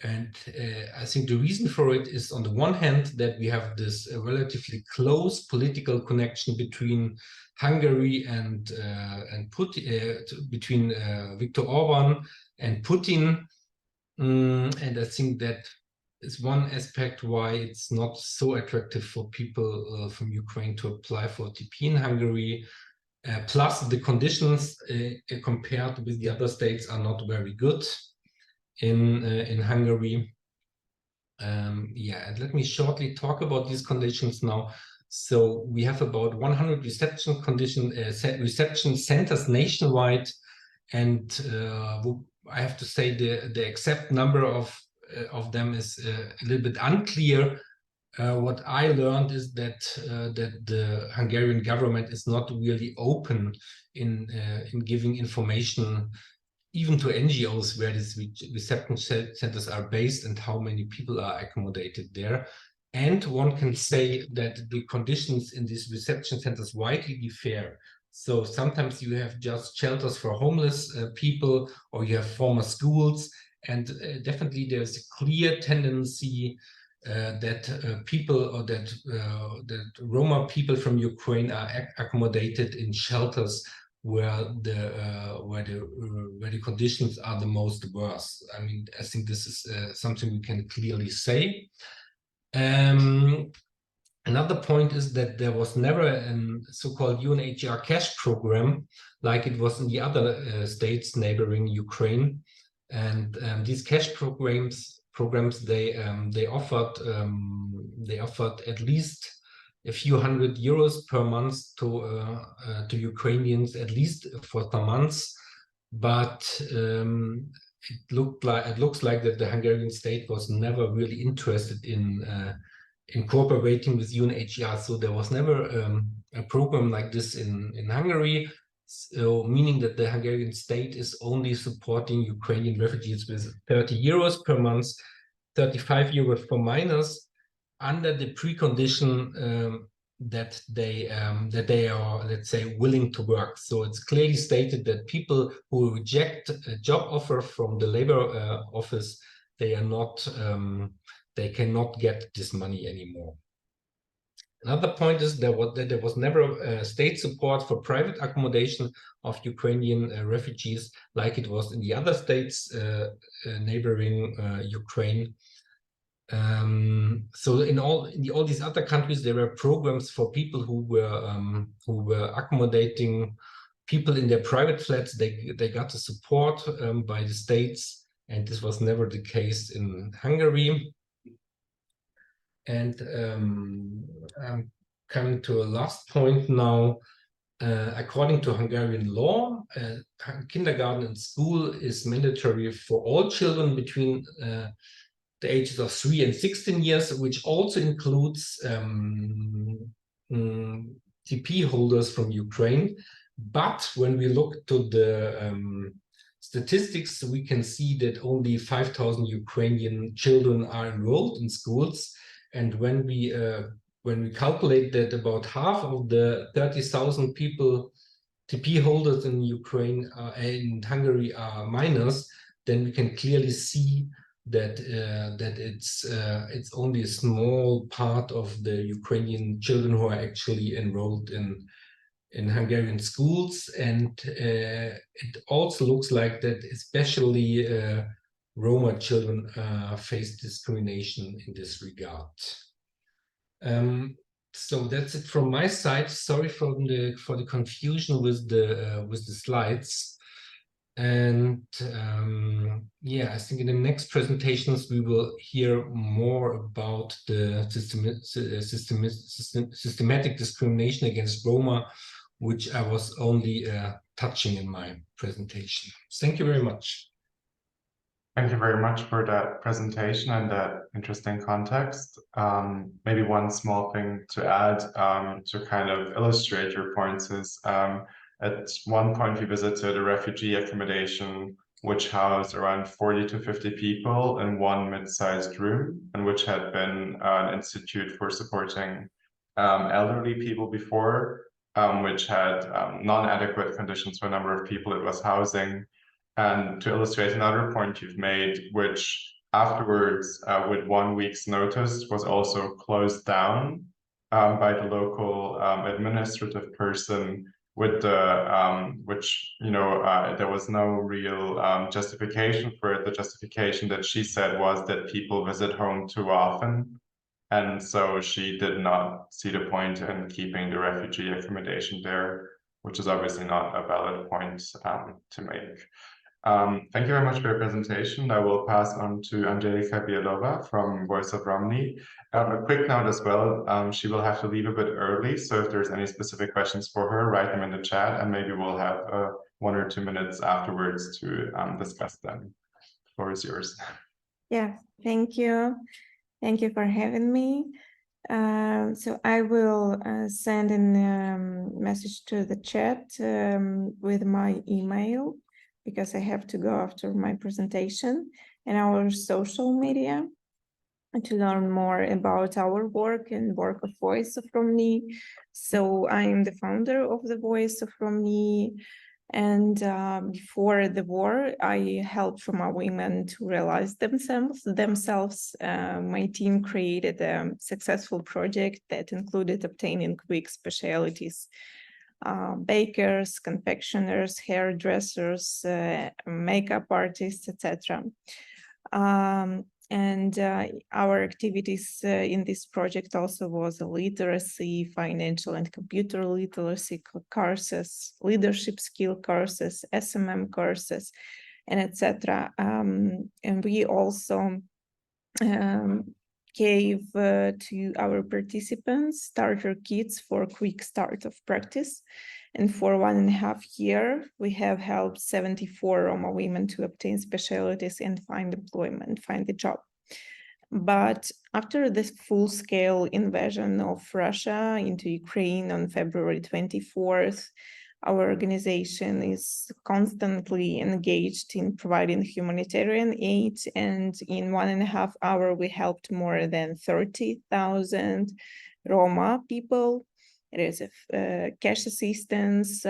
And I think the reason for it is, on the one hand, that we have this relatively close political connection between Hungary and Putin, between Viktor Orban and Putin. And I think that is one aspect why it's not so attractive for people from Ukraine to apply for TP in Hungary. Plus, the conditions compared with the other states are not very good in Hungary. Yeah, and let me shortly talk about these conditions now. So we have about 100 reception centers nationwide, and I have to say the exact number of them is a little bit unclear. What I learned is that the Hungarian government is not really open in giving information even to NGOs where these reception centers are based and how many people are accommodated there. And one can say that the conditions in these reception centers widely differ. So sometimes you have just shelters for homeless people, or you have former schools, and definitely there's a clear tendency that people, or that Roma people from Ukraine are accommodated in shelters where the conditions are the most worst. I mean, I think this is something we can clearly say. Another point is that there was never a so-called UNHCR cash program like it was in the other states neighboring Ukraine. And these cash programs they offered at least a few hundred euros per month to Ukrainians, at least for some months. But it looks like that the Hungarian state was never really interested in cooperating with UNHCR. So there was never a program like this in Hungary. So meaning that the Hungarian state is only supporting Ukrainian refugees with 30 euros per month, 35 euros for minors, under the precondition that they are, let's say, willing to work. So it's clearly stated that people who reject a job offer from the labor office, they are not, they cannot get this money anymore. Another point is that there was never state support for private accommodation of Ukrainian refugees like it was in the other states neighboring Ukraine. So in all these other countries, there were programs for people who were accommodating people in their private flats. They got the support by the states, and this was never the case in Hungary. And I'm coming to a last point now. According to Hungarian law, kindergarten and school is mandatory for all children between the ages of 3 and 16 years, which also includes TP holders from Ukraine. But when we look to the statistics, we can see that only 5,000 Ukrainian children are enrolled in schools. And when we calculate that about half of the 30,000 people, TP holders in Ukraine and Hungary are minors, then we can clearly see that it's only a small part of the Ukrainian children who are actually enrolled in Hungarian schools, and it also looks like that especially Roma children face discrimination in this regard. So that's it from my side. Sorry for the confusion with the slides. And yeah, I think in the next presentations we will hear more about the systematic discrimination against Roma, which I was only touching in my presentation. Thank you very much. Thank you very much for that presentation and that interesting context. Maybe one small thing to add to kind of illustrate your points is at one point we visited a refugee accommodation which housed around 40 to 50 people in one mid-sized room, and which had been an institute for supporting elderly people before, which had non-adequate conditions for a number of people it was housing. And to illustrate another point you've made, which afterwards, with 1 week's notice, was also closed down by the local administrative person, with the which, you know, there was no real justification for it. The justification that she said was that people visit home too often, and so she did not see the point in keeping the refugee accommodation there, which is obviously not a valid point to make. Thank you very much for your presentation. I will pass on to Angelika Bielova from Voice of Romney. A quick note as well, she will have to leave a bit early, so if there's any specific questions for her, write them in the chat, and maybe we'll have 1 or 2 minutes afterwards to discuss them. The floor is yours. Yeah, thank you. Thank you for having me. So I will send a message to the chat with my email, because I have to go after my presentation, and our social media to learn more about our work and work of Voice of Romney. So I am the founder of the Voice of Romney, and before the war, I helped Roma women to realize themselves. My team created a successful project that included obtaining quick specialties, bakers, confectioners, hairdressers, makeup artists, etc. And our activities in this project also was literacy, financial and computer literacy courses, leadership skill courses, SMM courses, and etc. And we also gave to our participants starter kits for quick start of practice. And for 1.5 years, we have helped 74 Roma women to obtain specialties and find employment, find a job. But after this full-scale invasion of Russia into Ukraine on February 24th, our organization is constantly engaged in providing humanitarian aid, and in 1.5 hours, we helped more than 30,000 Roma people. It is cash assistance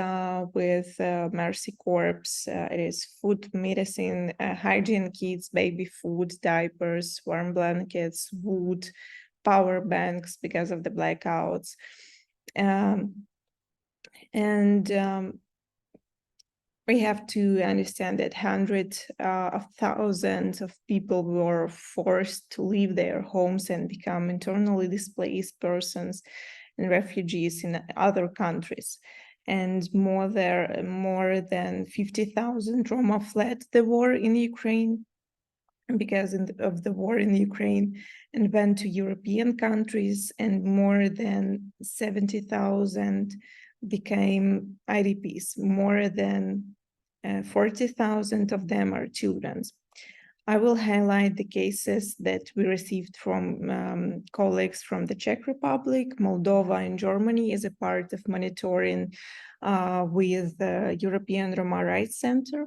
with Mercy Corps. It is food, medicine, hygiene kits, baby food, diapers, warm blankets, wood, power banks because of the blackouts. We have to understand that hundreds of thousands of people were forced to leave their homes and become internally displaced persons and refugees in other countries. And more than 50,000 Roma fled the war in Ukraine because of the war in Ukraine and went to European countries, and more than 70,000 became IDPs. More than 40,000 of them are children. I will highlight the cases that we received from colleagues from the Czech Republic, Moldova, and Germany as a part of monitoring with the European Roma Rights Center.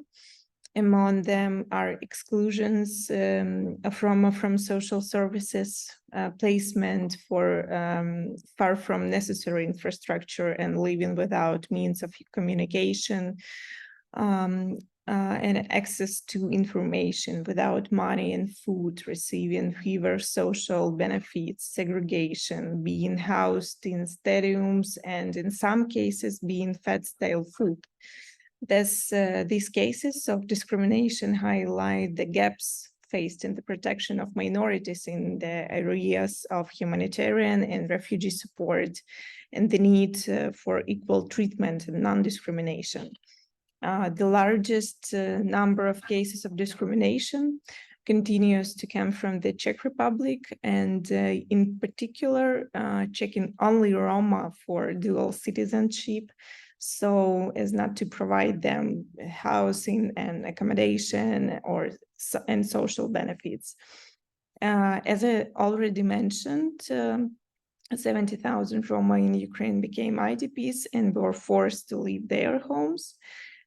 Among them are exclusions from social services, placement for far from necessary infrastructure, and living without means of communication, and access to information without money and food, receiving fewer social benefits, segregation, being housed in stadiums, and in some cases being fed stale food. These cases of discrimination highlight the gaps faced in the protection of minorities in the areas of humanitarian and refugee support, and the need for equal treatment and non-discrimination. The largest number of cases of discrimination continues to come from the Czech Republic, and in particular, checking only Roma for dual citizenship, so as not to provide them housing and accommodation and social benefits. As I already mentioned, 70,000 Roma in Ukraine became IDPs and were forced to leave their homes.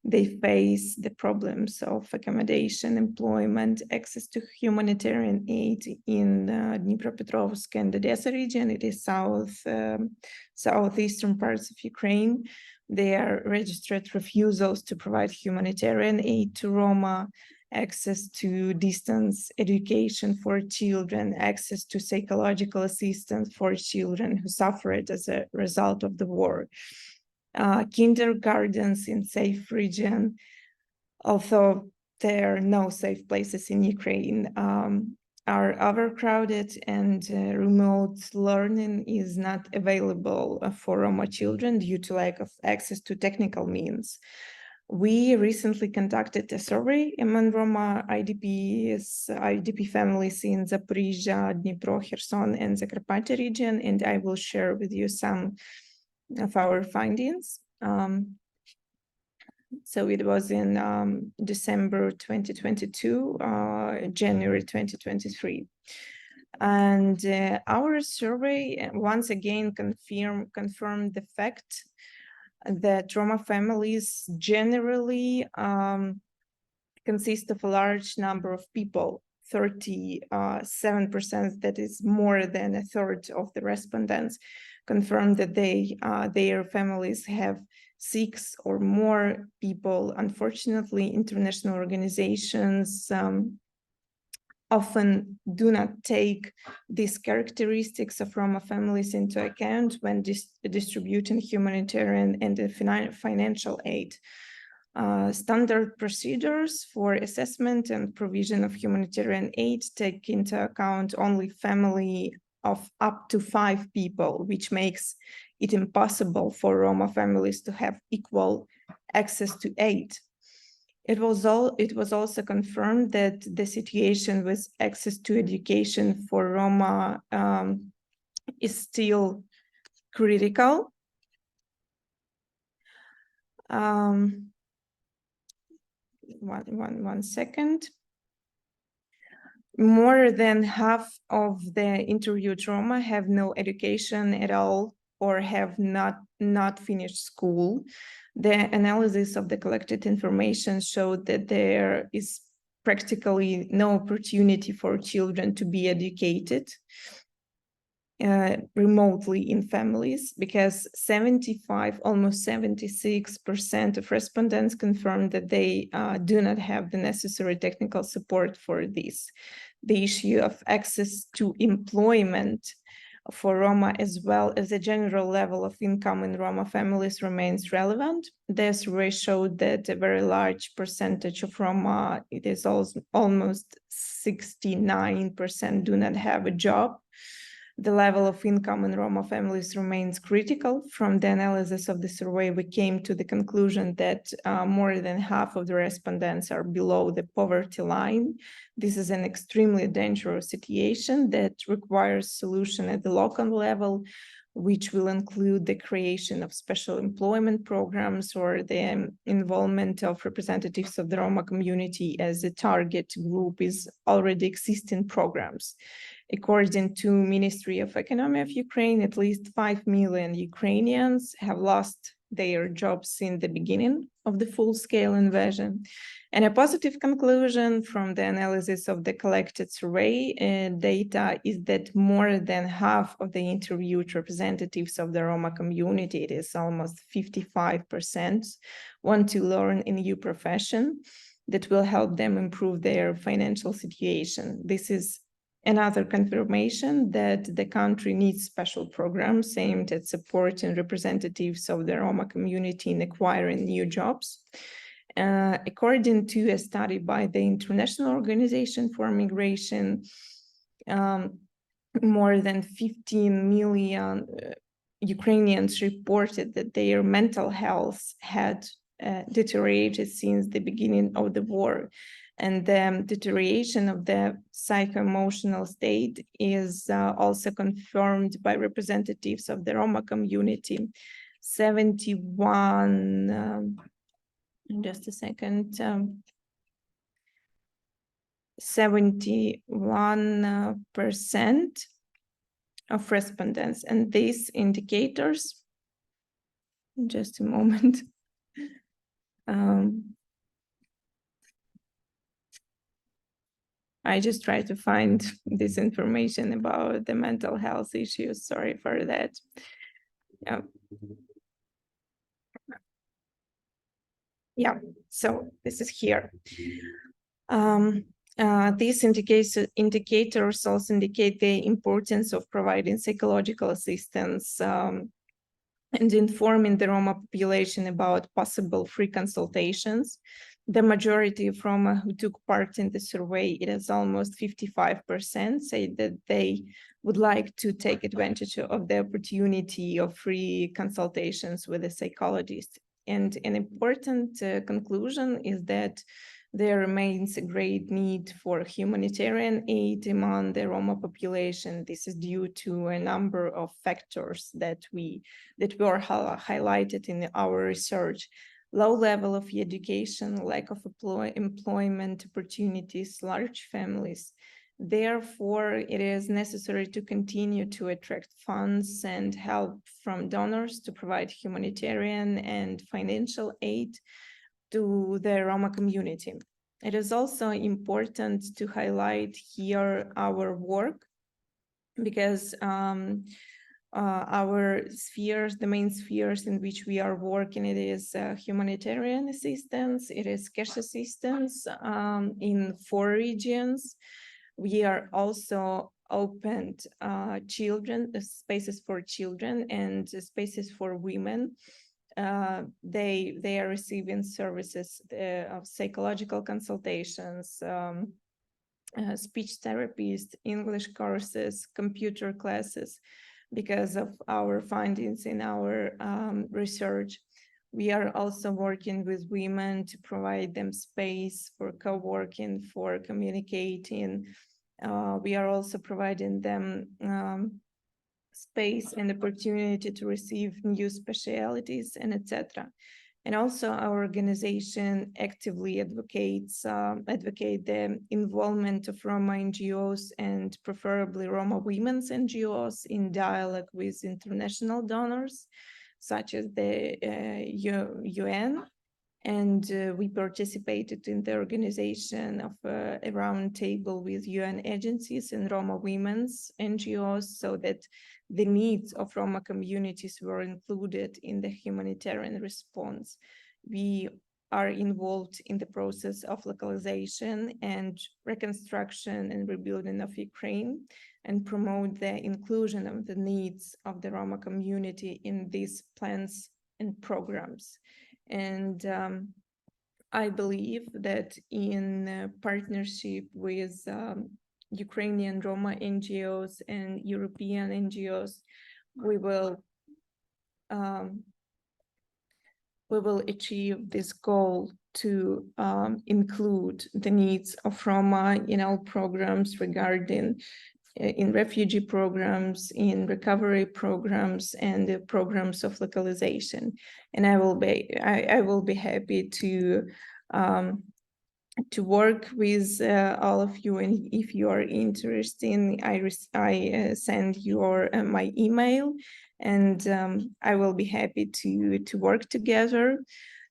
They face the problems of accommodation, employment, access to humanitarian aid in Dnipropetrovsk and Odessa region. It is southeastern parts of Ukraine. There are registered refusals to provide humanitarian aid to Roma, access to distance education for children, access to psychological assistance for children who suffered as a result of the war. Kindergartens in safe region, although there are no safe places in Ukraine, are overcrowded, and remote learning is not available for Roma children due to lack of access to technical means. We recently conducted a survey among Roma IDP families in Zaporizhia, Dnipro, Kherson, and Zakarpattia region, and I will share with you some of our findings. So it was in December 2022, January 2023. And our survey once again confirmed the fact that Roma families generally consist of a large number of people, 37%, that is more than a third of the respondents, confirmed that their families have 6 or more people. Unfortunately, international organizations often do not take these characteristics of Roma families into account when distributing humanitarian and financial aid. Standard procedures for assessment and provision of humanitarian aid take into account only family of up to 5 people, which makes it impossible for Roma families to have equal access to aid. It was also confirmed that the situation with access to education for Roma is still critical. One second. More than half of the interviewed Roma have no education at all or have not finished school. The analysis of the collected information showed that there is practically no opportunity for children to be educated remotely in families, because almost 76% of respondents confirmed that they do not have the necessary technical support for this. The issue of access to employment for Roma, as well as the general level of income in Roma families, remains relevant. The survey showed that a very large percentage of Roma, it is almost 69%, do not have a job. The level of income in Roma families remains critical. From the analysis of the survey, we came to the conclusion that more than half of the respondents are below the poverty line. This is an extremely dangerous situation that requires solution at the local level, which will include the creation of special employment programs or the involvement of representatives of the Roma community as a target group is already existing programs. According to Ministry of Economy of Ukraine, at least 5 million Ukrainians have lost their jobs in the beginning of the full-scale invasion. And a positive conclusion from the analysis of the collected survey data is that more than half of the interviewed representatives of the Roma community, it is almost 55%, want to learn a new profession that will help them improve their financial situation. This is another confirmation that the country needs special programs aimed at supporting representatives of the Roma community in acquiring new jobs. According to a study by the International Organization for Migration, more than 15 million Ukrainians reported that their mental health had deteriorated since the beginning of the war. And the deterioration of the psycho-emotional state is also confirmed by representatives of the Roma community. 71% of respondents, and these indicators, just a moment. I just try to find this information about the mental health issues. Sorry for that. Yeah, so this is here. These indicators also indicate the importance of providing psychological assistance and informing the Roma population about possible free consultations. The majority of Roma who took part in the survey, it is almost 55%, say that they would like to take advantage of the opportunity of free consultations with a psychologist. And an important conclusion is that there remains a great need for humanitarian aid among the Roma population. This is due to a number of factors that were highlighted in our research. Low level of education, lack of employment opportunities, large families. Therefore, it is necessary to continue to attract funds and help from donors to provide humanitarian and financial aid to the Roma community. It is also important to highlight here our work because our spheres, the main spheres in which we are working, it is humanitarian assistance, it is cash assistance in 4 regions. We are also opened spaces for children and spaces for women. They are receiving services of psychological consultations, speech therapists, English courses, computer classes. Because of our findings in our research, we are also working with women to provide them space for co-working, for communicating. We are also providing them space and opportunity to receive new specialities and etc. And also our organization actively advocate the involvement of Roma NGOs and preferably Roma women's NGOs in dialogue with international donors, such as the UN. And we participated in the organization of a round table with UN agencies and Roma women's NGOs so that the needs of Roma communities were included in the humanitarian response. We are involved in the process of localization and reconstruction and rebuilding of Ukraine, and promote the inclusion of the needs of the Roma community in these plans and programs. And I believe that in partnership with Ukrainian Roma NGOs and European NGOs, we will achieve this goal to include the needs of Roma in all programs regarding in refugee programs, in recovery programs, and the programs of localization. And I will be happy to work with all of you, and if you are interested, I send your my email, and I will be happy to work together.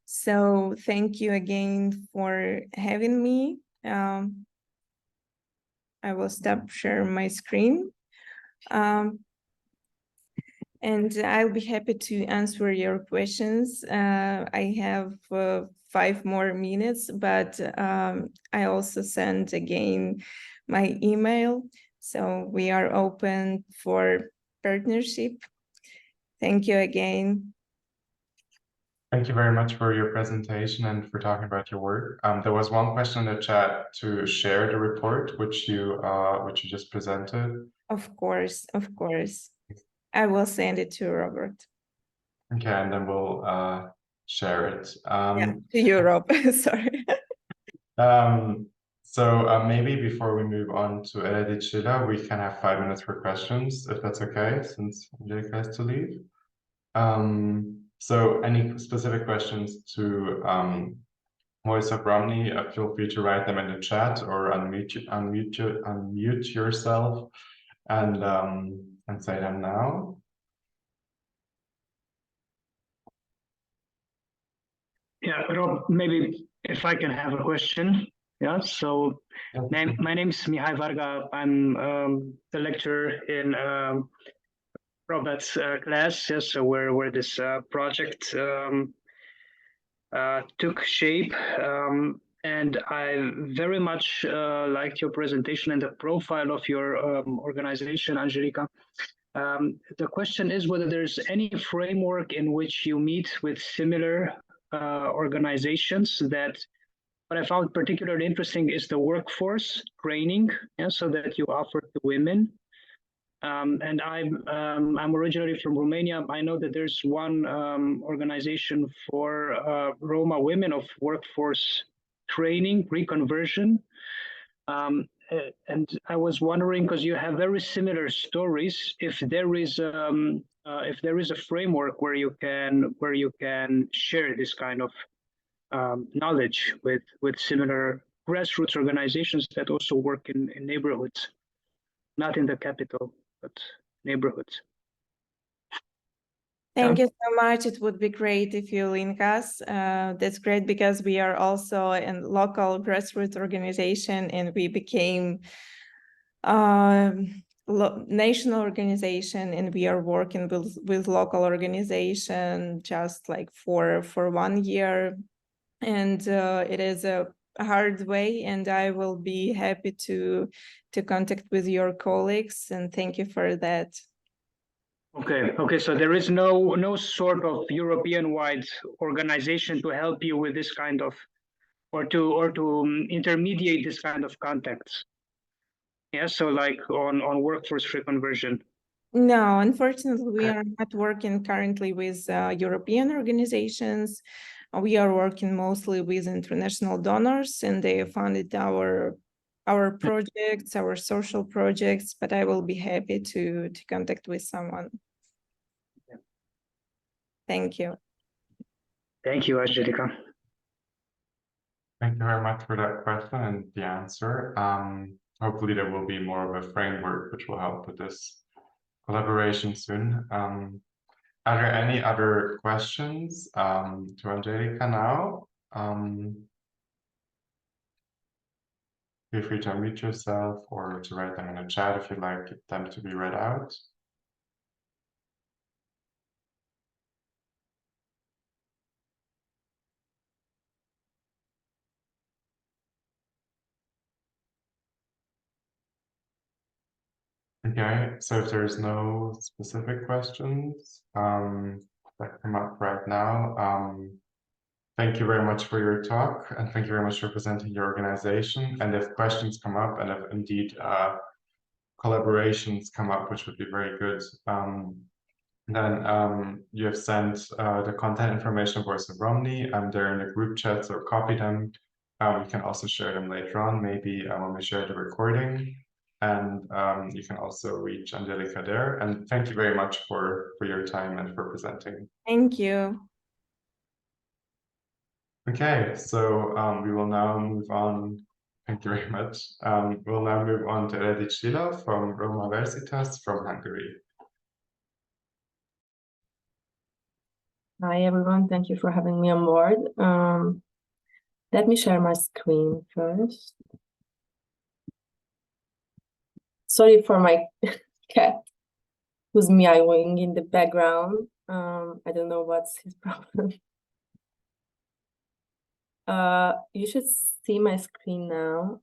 So thank you again for having me. I will stop sharing my screen. And I'll be happy to answer your questions. I have 5 more minutes, but I also sent again my email. So we are open for partnership. Thank you again. Thank you very much for your presentation and for talking about your work. There was one question in the chat to share the report, which you just presented. Of course. I will send it to Robert. Okay, and then we'll share it. Yeah, to Europe, sorry. So maybe before we move on to Eredicila, we can have 5 minutes for questions, if that's okay, since Angelica has to leave. So any specific questions to Voice of Romney, feel free to write them in the chat or unmute yourself and say them now. Yeah, Rob, maybe if I can have a question. Yeah, so my name is Mihai Varga. I'm the lecturer in Robert's class, yes, so where this project took shape. And I very much liked your presentation and the profile of your organization, Angelica. The question is whether there's any framework in which you meet with similar organizations. That what I found particularly interesting is the workforce training, yeah, so that you offer to women. And I'm originally from Romania. I know that there's one organization for Roma women of workforce training, reconversion. And I was wondering, because you have very similar stories, if there is a framework where you can share this kind of knowledge with similar grassroots organizations that also work in neighborhoods, not in the capital, but neighborhoods. Thank you so much. It would be great if you link us. That's great because we are also a local grassroots organization, and we became national organization, and we are working with local organization just like for 1 year, and it is a hard way, and I will be happy to contact with your colleagues, and thank you for that. Okay. So there is no sort of European-wide organization to help you with this kind of, or to intermediate this kind of contacts. Yeah. So like on workforce reconversion. No, unfortunately, we are not working currently with European organizations. We are working mostly with international donors, and they funded our projects, our social projects, but I will be happy to contact with someone. Yeah. Thank you. Thank you, Angelica. Thank you very much for that question and the answer. Hopefully there will be more of a framework which will help with this collaboration soon. Are there any other questions to Angelica now? Feel free to unmute yourself or to write them in the chat if you'd like them to be read out. Okay, so if there's no specific questions that come up right now, thank you very much for your talk, and thank you very much for presenting your organization. And if questions come up, and if indeed collaborations come up, which would be very good, then you have sent the contact information of Voice of Romnja. They're in the group chat, so copy them. You can also share them later on, maybe when we share the recording. And you can also reach Angelica there. And thank you very much for your time and for presenting. Thank you. Okay, so we will now move on. Thank you very much. We'll now move on to Edith Schiller from Roma Versitas from Hungary. Hi, everyone. Thank you for having me on board. Let me share my screen first. Sorry for my cat who's meowing in the background. I don't know what's his problem. You should see my screen now.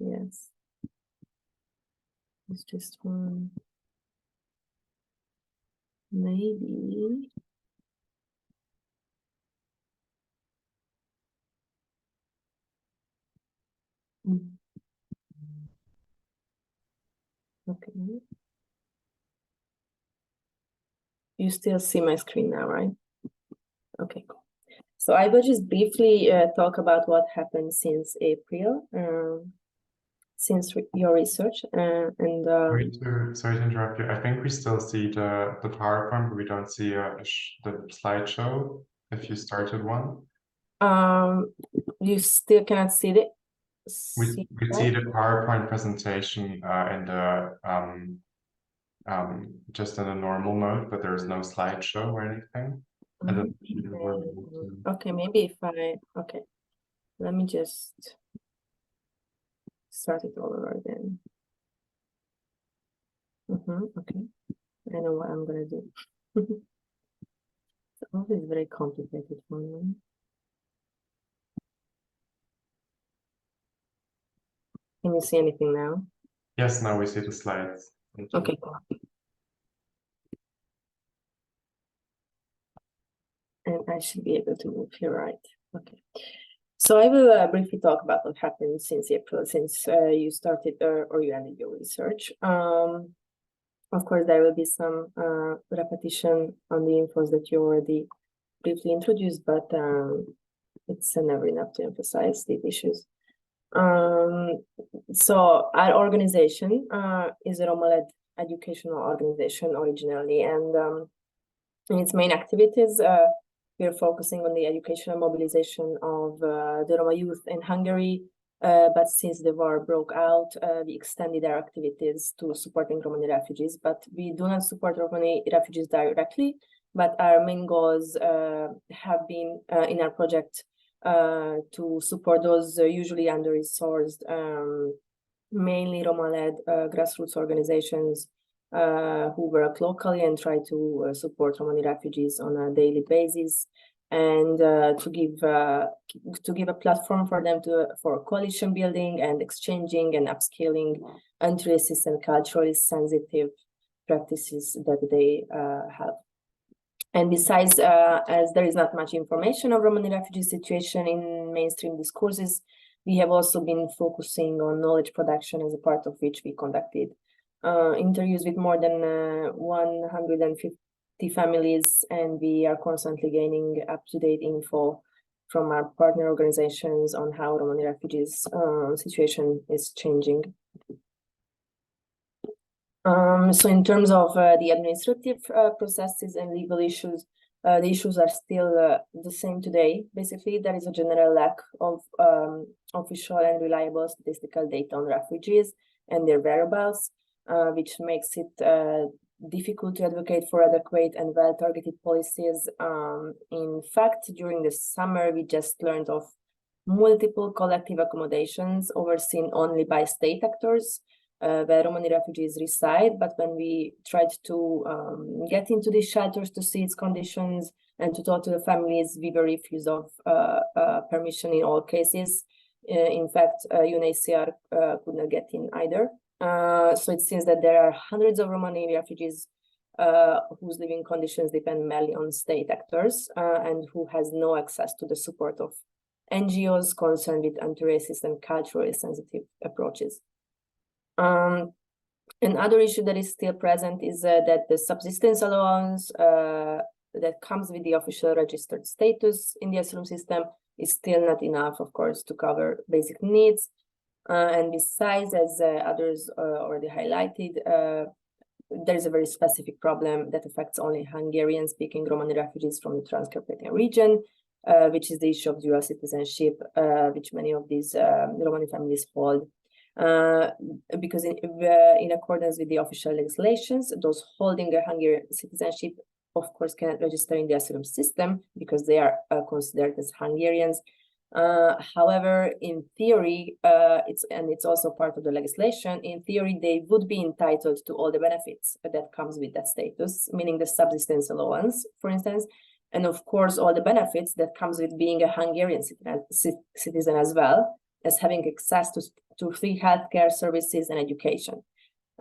Yes. It's just one. Maybe. Okay. You still see my screen now, right? Okay, cool. So I will just briefly talk about what happened since April, since your research, and sorry to interrupt you. I think we still see the PowerPoint, but we don't see the slideshow. If you started one, you still cannot see it. we see the PowerPoint presentation in the just in a normal mode, but there's no slideshow or anything. Okay, maybe if okay, let me just start it all over again. Okay, I know what I'm gonna do. It's always very complicated for me. Can you see anything now? Yes, now we see the slides. Okay, cool. And I should be able to move here, right? Okay. So I will briefly talk about what happened since April, since you started or you ended your research. Of course, there will be some repetition on the infos that you already briefly introduced, but it's never enough to emphasize these issues. So our organization is a Roma-led educational organization originally, and in its main activities, we are focusing on the educational mobilization of the Roma youth in Hungary, but since the war broke out, we extended our activities to supporting Romani refugees, but we do not support Romani refugees directly, but our main goals have been in our project to support those usually under-resourced, mainly Roma-led grassroots organizations who work locally and try to support Romani refugees on a daily basis, and to give a platform for them for coalition building and exchanging and upscaling anti-racist and culturally sensitive practices that they have. And besides, as there is not much information of Romani refugee situation in mainstream discourses, we have also been focusing on knowledge production, as a part of which we conducted interviews with more than 150 families, and we are constantly gaining up-to-date info from our partner organizations on how Romani refugees situation is changing. So in terms of the administrative processes and legal issues, the issues are still the same today. Basically, there is a general lack of official and reliable statistical data on refugees and their whereabouts, which makes it difficult to advocate for adequate and well-targeted policies. In fact, during the summer, we just learned of multiple collective accommodations overseen only by state actors, where Romani refugees reside, but when we tried to get into these shelters to see its conditions and to talk to the families, we were refused of permission in all cases, In fact, UNHCR could not get in either. So it seems that there are hundreds of Romani refugees whose living conditions depend mainly on state actors and who has no access to the support of NGOs concerned with anti-racist and culturally sensitive approaches. Another issue that is still present is that the subsistence allowance that comes with the official registered status in the asylum system is still not enough, of course, to cover basic needs. And besides, as others already highlighted, there is a very specific problem that affects only Hungarian-speaking Romani refugees from the Transcarpathian region, which is the issue of dual citizenship, which many of these Romani families hold. Because in accordance with the official legislations, those holding a Hungarian citizenship, of course, cannot register in the asylum system because they are considered as Hungarians. However, in theory, it's also part of the legislation. In theory, they would be entitled to all the benefits that comes with that status, meaning the subsistence allowance, for instance, and of course, all the benefits that comes with being a Hungarian citizen as well, as having access to free healthcare services and education.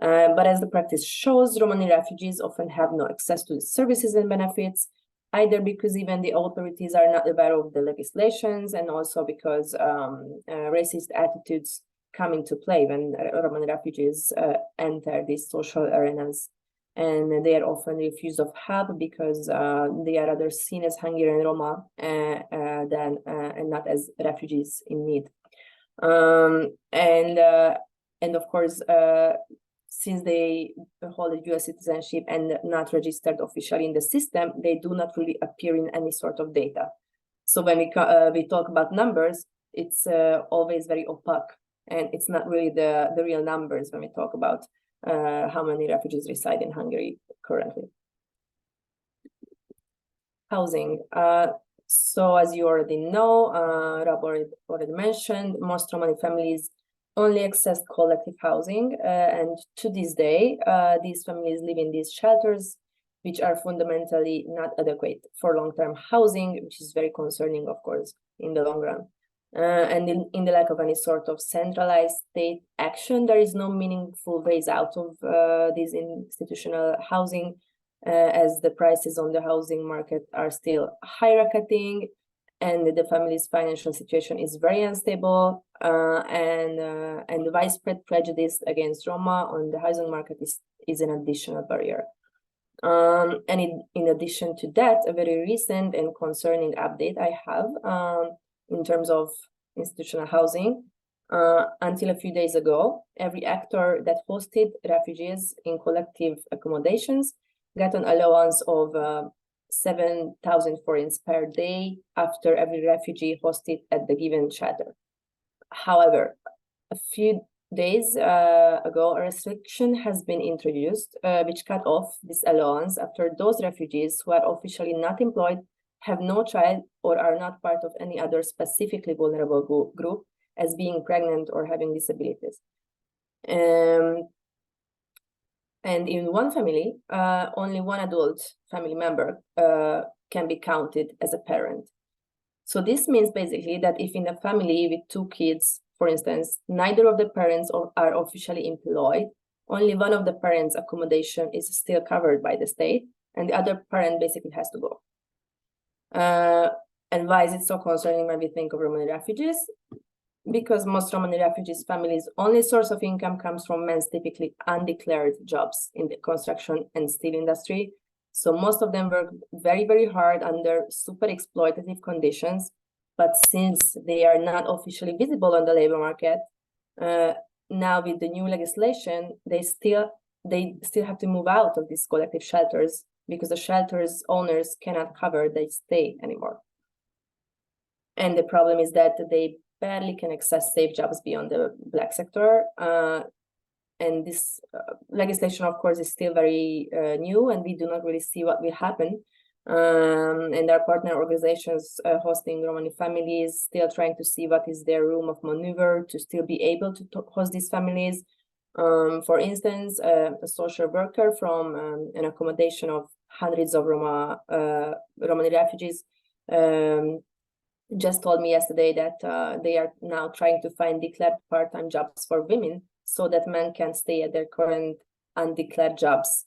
But as the practice shows, Romani refugees often have no access to the services and benefits, either because even the authorities are not aware of the legislations, and also because racist attitudes come into play when Romani refugees enter these social arenas. And they are often refused of help because they are rather seen as Hungarian Roma and not as refugees in need. And of course, since they hold a dual citizenship and not registered officially in the system, they do not really appear in any sort of data. So when we talk about numbers, it's always very opaque, and it's not really the real numbers when we talk about how many refugees reside in Hungary currently. Housing. So as you already know, Rob already mentioned, most Romani families only access collective housing, and to this day, these families live in these shelters, which are fundamentally not adequate for long-term housing, which is very concerning, of course, in the long run. And in the lack of any sort of centralized state action, there is no meaningful ways out of this institutional housing, as the prices on the housing market are still skyrocketing, and the family's financial situation is very unstable, and the widespread prejudice against Roma on the housing market is an additional barrier. And in addition to that, a very recent and concerning update I have in terms of institutional housing. Until a few days ago, every actor that hosted refugees in collective accommodations got an allowance of 7,000 forints per day after every refugee hosted at the given shelter. However, a few days ago, a restriction has been introduced which cut off this allowance after those refugees who are officially not employed, have no child, or are not part of any other specifically vulnerable group, as being pregnant or having disabilities. And in one family, only one adult family member can be counted as a parent. So this means basically that if in a family with 2 kids, for instance, neither of the parents are officially employed, only one of the parents' accommodation is still covered by the state, and the other parent basically has to go. And why is it so concerning when we think of Romani refugees? Because most Romani refugees' families' only source of income comes from men's typically undeclared jobs in the construction and steel industry. So most of them work very, very hard under super exploitative conditions. But since they are not officially visible on the labor market, now with the new legislation, they still have to move out of these collective shelters because the shelters owners cannot cover their stay anymore. And the problem is that they barely can access safe jobs beyond the black sector. And this legislation, of course, is still very new, and we do not really see what will happen. And our partner organizations hosting Romani families still trying to see what is their room of maneuver to still be able to host these families. For instance, a social worker from an accommodation of hundreds of Romani refugees just told me yesterday that they are now trying to find declared part-time jobs for women so that men can stay at their current undeclared jobs,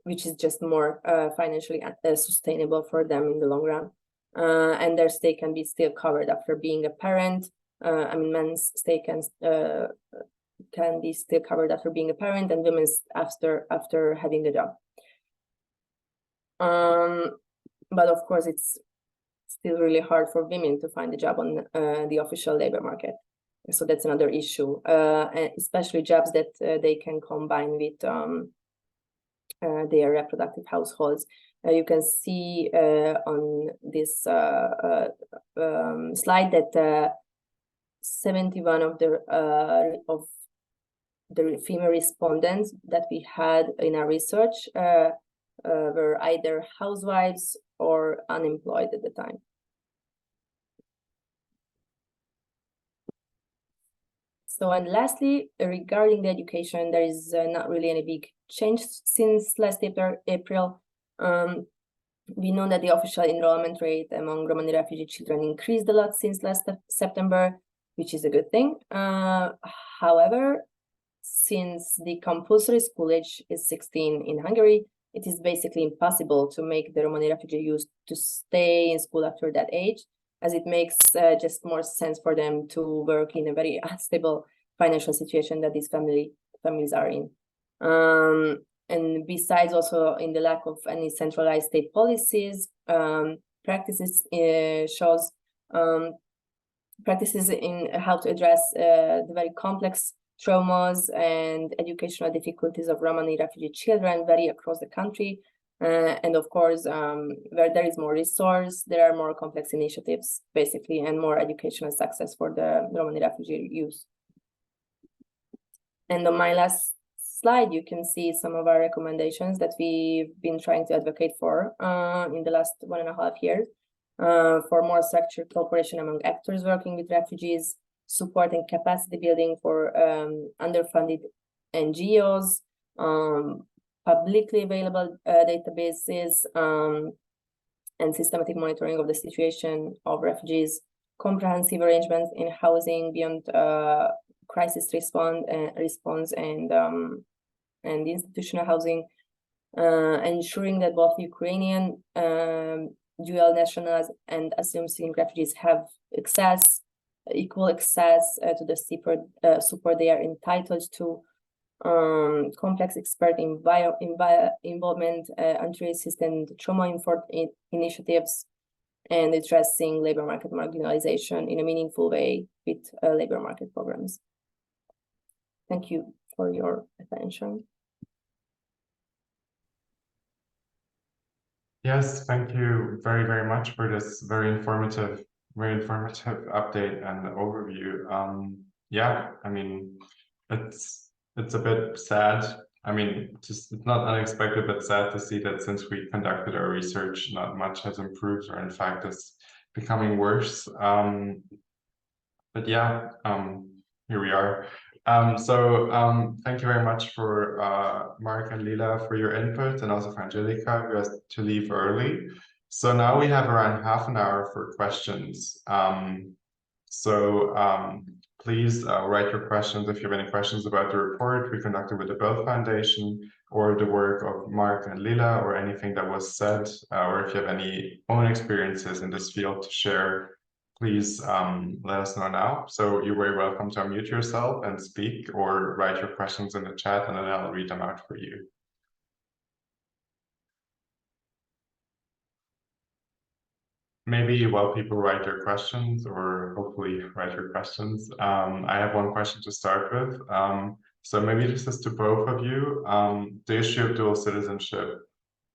which is just more financially sustainable for them in the long run. And their stay can be still covered after being a parent. I mean, men's stay can be still covered after being a parent, and women's after having a job. But of course, it's still really hard for women to find a job on the official labor market. So that's another issue, and especially jobs that they can combine with their reproductive households. You can see on this slide that 71 of the female respondents that we had in our research were either housewives or unemployed at the time. So, and lastly, regarding the education, there is not really any big change since last April. We know that the official enrollment rate among Romani refugee children increased a lot since last September, which is a good thing. However, since the compulsory school age is 16 in Hungary, it is basically impossible to make the Romani refugee youth to stay in school after that age, as it makes just more sense for them to work in a very unstable financial situation that these families are in. And besides also in the lack of any centralized state policies, practices in how to address the very complex traumas and educational difficulties of Romani refugee children vary across the country. And of course, where there is more resource, there are more complex initiatives, basically, and more educational success for the Romani refugee youth. And on my last slide, you can see some of our recommendations that we've been trying to advocate for in the last 1.5 years, for more structured cooperation among actors working with refugees, supporting capacity building for underfunded NGOs, publicly available databases, and systematic monitoring of the situation of refugees, comprehensive arrangements in housing beyond crisis response and institutional housing, ensuring that both Ukrainian dual nationals and asylum-seeking refugees have equal access to the support they are entitled to, complex expert involvement, anti-racist trauma initiatives, and addressing labor market marginalization in a meaningful way with labor market programs. Thank you for your attention. Yes, thank you very, very much for this very informative update and overview. Yeah, I mean, it's a bit sad. I mean, it's not unexpected, but sad to see that since we conducted our research, not much has improved, or in fact, it's becoming worse. But yeah, here we are. Thank you very much for Mark and Lila for your input, and also for Angelica, who has to leave early. So now we have around half an hour for questions. Please write your questions if you have any questions about the report we conducted with the Böll Foundation, or the work of Mark and Lila, or anything that was said, or if you have any own experiences in this field to share, please let us know now. So you're very welcome to unmute yourself and speak, or write your questions in the chat, and then I'll read them out for you. Maybe while people write their questions, or hopefully write your questions, I have one question to start with. So maybe this is to both of you, the issue of dual citizenship.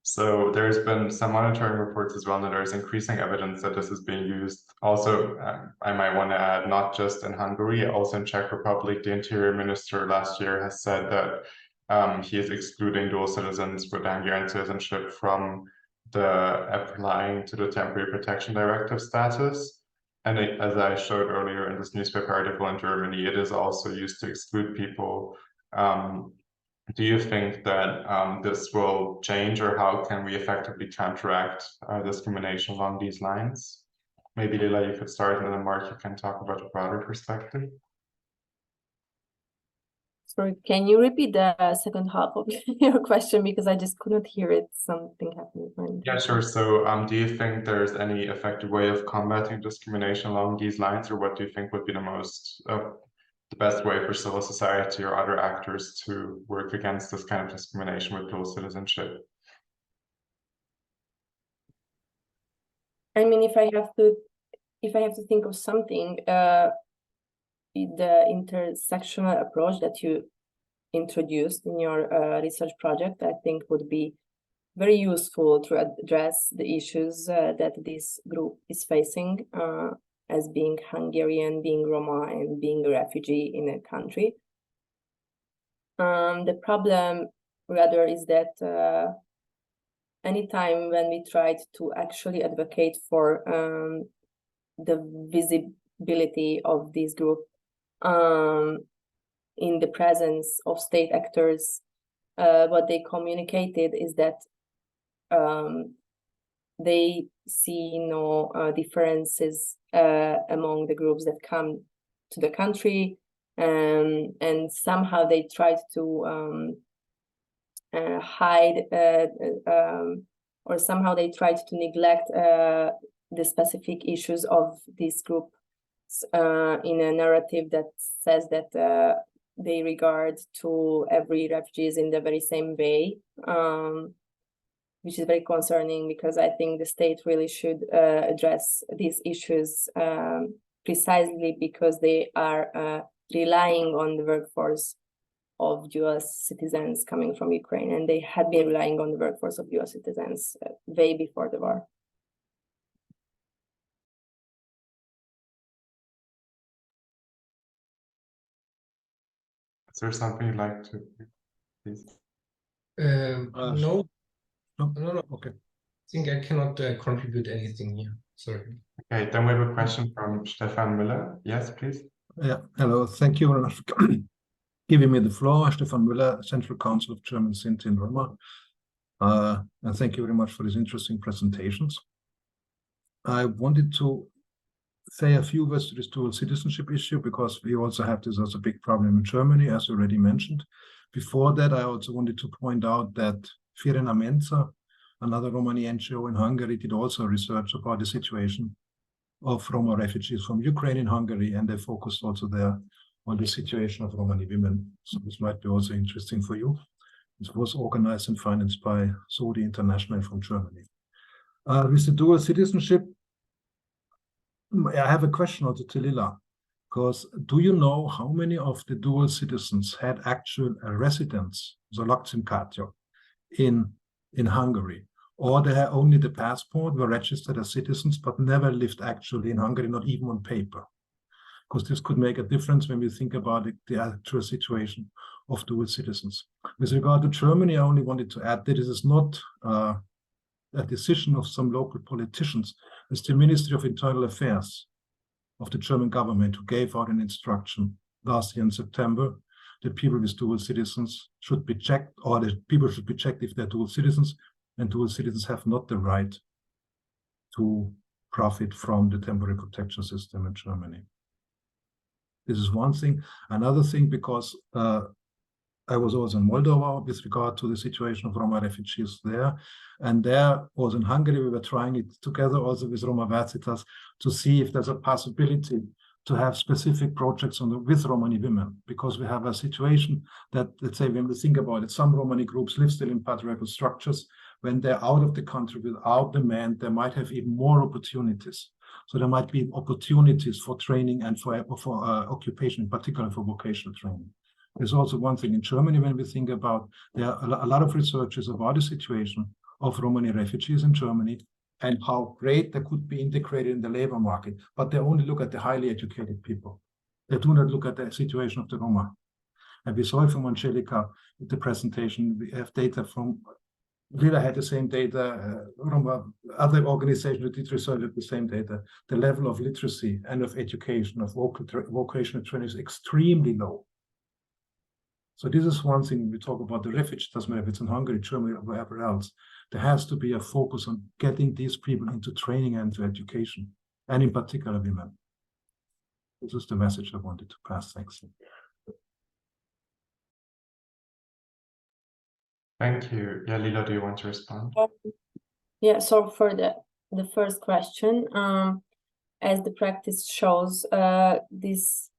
So there's been some monitoring reports as well, and there's increasing evidence that this is being used. Also, I might want to add, not just in Hungary, also in Czech Republic, the interior minister last year has said that he is excluding dual citizens with Hungarian citizenship from the applying to the temporary protection directive status. And as I showed earlier in this newspaper article in Germany, it is also used to exclude people. Do you think that this will change, or how can we effectively counteract discrimination along these lines? maybe Lila, you could start, and then Mark, you can talk about a broader perspective. Sorry, can you repeat the second half of your question, because I just couldn't hear it. Something happened with my Yeah, sure. So do you think there's any effective way of combating discrimination along these lines, or what do you think would be the best way for civil society or other actors to work against this kind of discrimination with dual citizenship? I mean, if I have to think of something, the intersectional approach that you introduced in your research project, I think would be very useful to address the issues that this group is facing as being Hungarian, being Roma, and being a refugee in a country. The problem rather is that anytime when we tried to actually advocate for the visibility of this group in the presence of state actors, what they communicated is that they see no differences among the groups that come to the country, and somehow they tried to hide or somehow they tried to neglect the specific issues of this group in a narrative that says that they regard to every refugees in the very same way, which is very concerning, because I think the state really should address these issues precisely because they are relying on the workforce of dual citizens coming from Ukraine, and they had been relying on the workforce of dual citizens way before the war. Is there something you'd like to, please? No. No. Okay. I think I cannot contribute anything here. Sorry. Okay, then we have a question from Stefan Müller. Yes, please. Yeah. Hello. Thank you very much for giving me the floor. Stefan Müller, Central Council of German Sinti and Roma. And thank you very much for these interesting presentations. I wanted to say a few words to this dual citizenship issue, because we also have this as a big problem in Germany, as already mentioned. Before that, I also wanted to point out that Firena Menza, another Romani NGO in Hungary, did also research about the situation of Roma refugees from Ukraine in Hungary, and they focused also there on the situation of Romani women. So this might be also interesting for you. It was organized and financed by Sodi International from Germany. With the dual citizenship, I have a question also to Lila, because do you know how many of the dual citizens had actual residence, so lakcímkártya, in Hungary, or they had only the passport, were registered as citizens, but never lived actually in Hungary, not even on paper? Because this could make a difference when we think about the actual situation of dual citizens. With regard to Germany, I only wanted to add that this is not a decision of some local politicians. It's the Ministry of Internal Affairs of the German government who gave out an instruction last year in September that people with dual citizens should be checked, or that people should be checked if they're dual citizens, and dual citizens have not the right to profit from the temporary protection system in Germany. This is one thing. Another thing, because I was also in Moldova with regard to the situation of Roma refugees there. And there, also in Hungary, we were trying it together also with Roma Verzitas to see if there's a possibility to have specific projects with Romani women, because we have a situation that, let's say, when we think about it, some Romani groups live still in patriarchal structures. When they're out of the country without the man, they might have even more opportunities. So there might be opportunities for training and for occupation, in particular for vocational training. There's also one thing in Germany when we think about, there are a lot of researches about the situation of Romani refugees in Germany and how great they could be integrated in the labor market, but they only look at the highly educated people. They do not look at the situation of the Roma. And we saw it from Angelica in the presentation. We have data from, Lila had the same data, Roma, other organizations who did research at the same data. The level of literacy and of education, of vocational training is extremely low. So this is one thing when we talk about the refugees, doesn't matter if it's in Hungary, Germany, or wherever else. There has to be a focus on getting these people into training and to education. and in particular women. This is the message I wanted to pass. Thanks. Thank you. Yeah, Lila, do you want to respond? Yeah, so for the first question, as the practice shows, these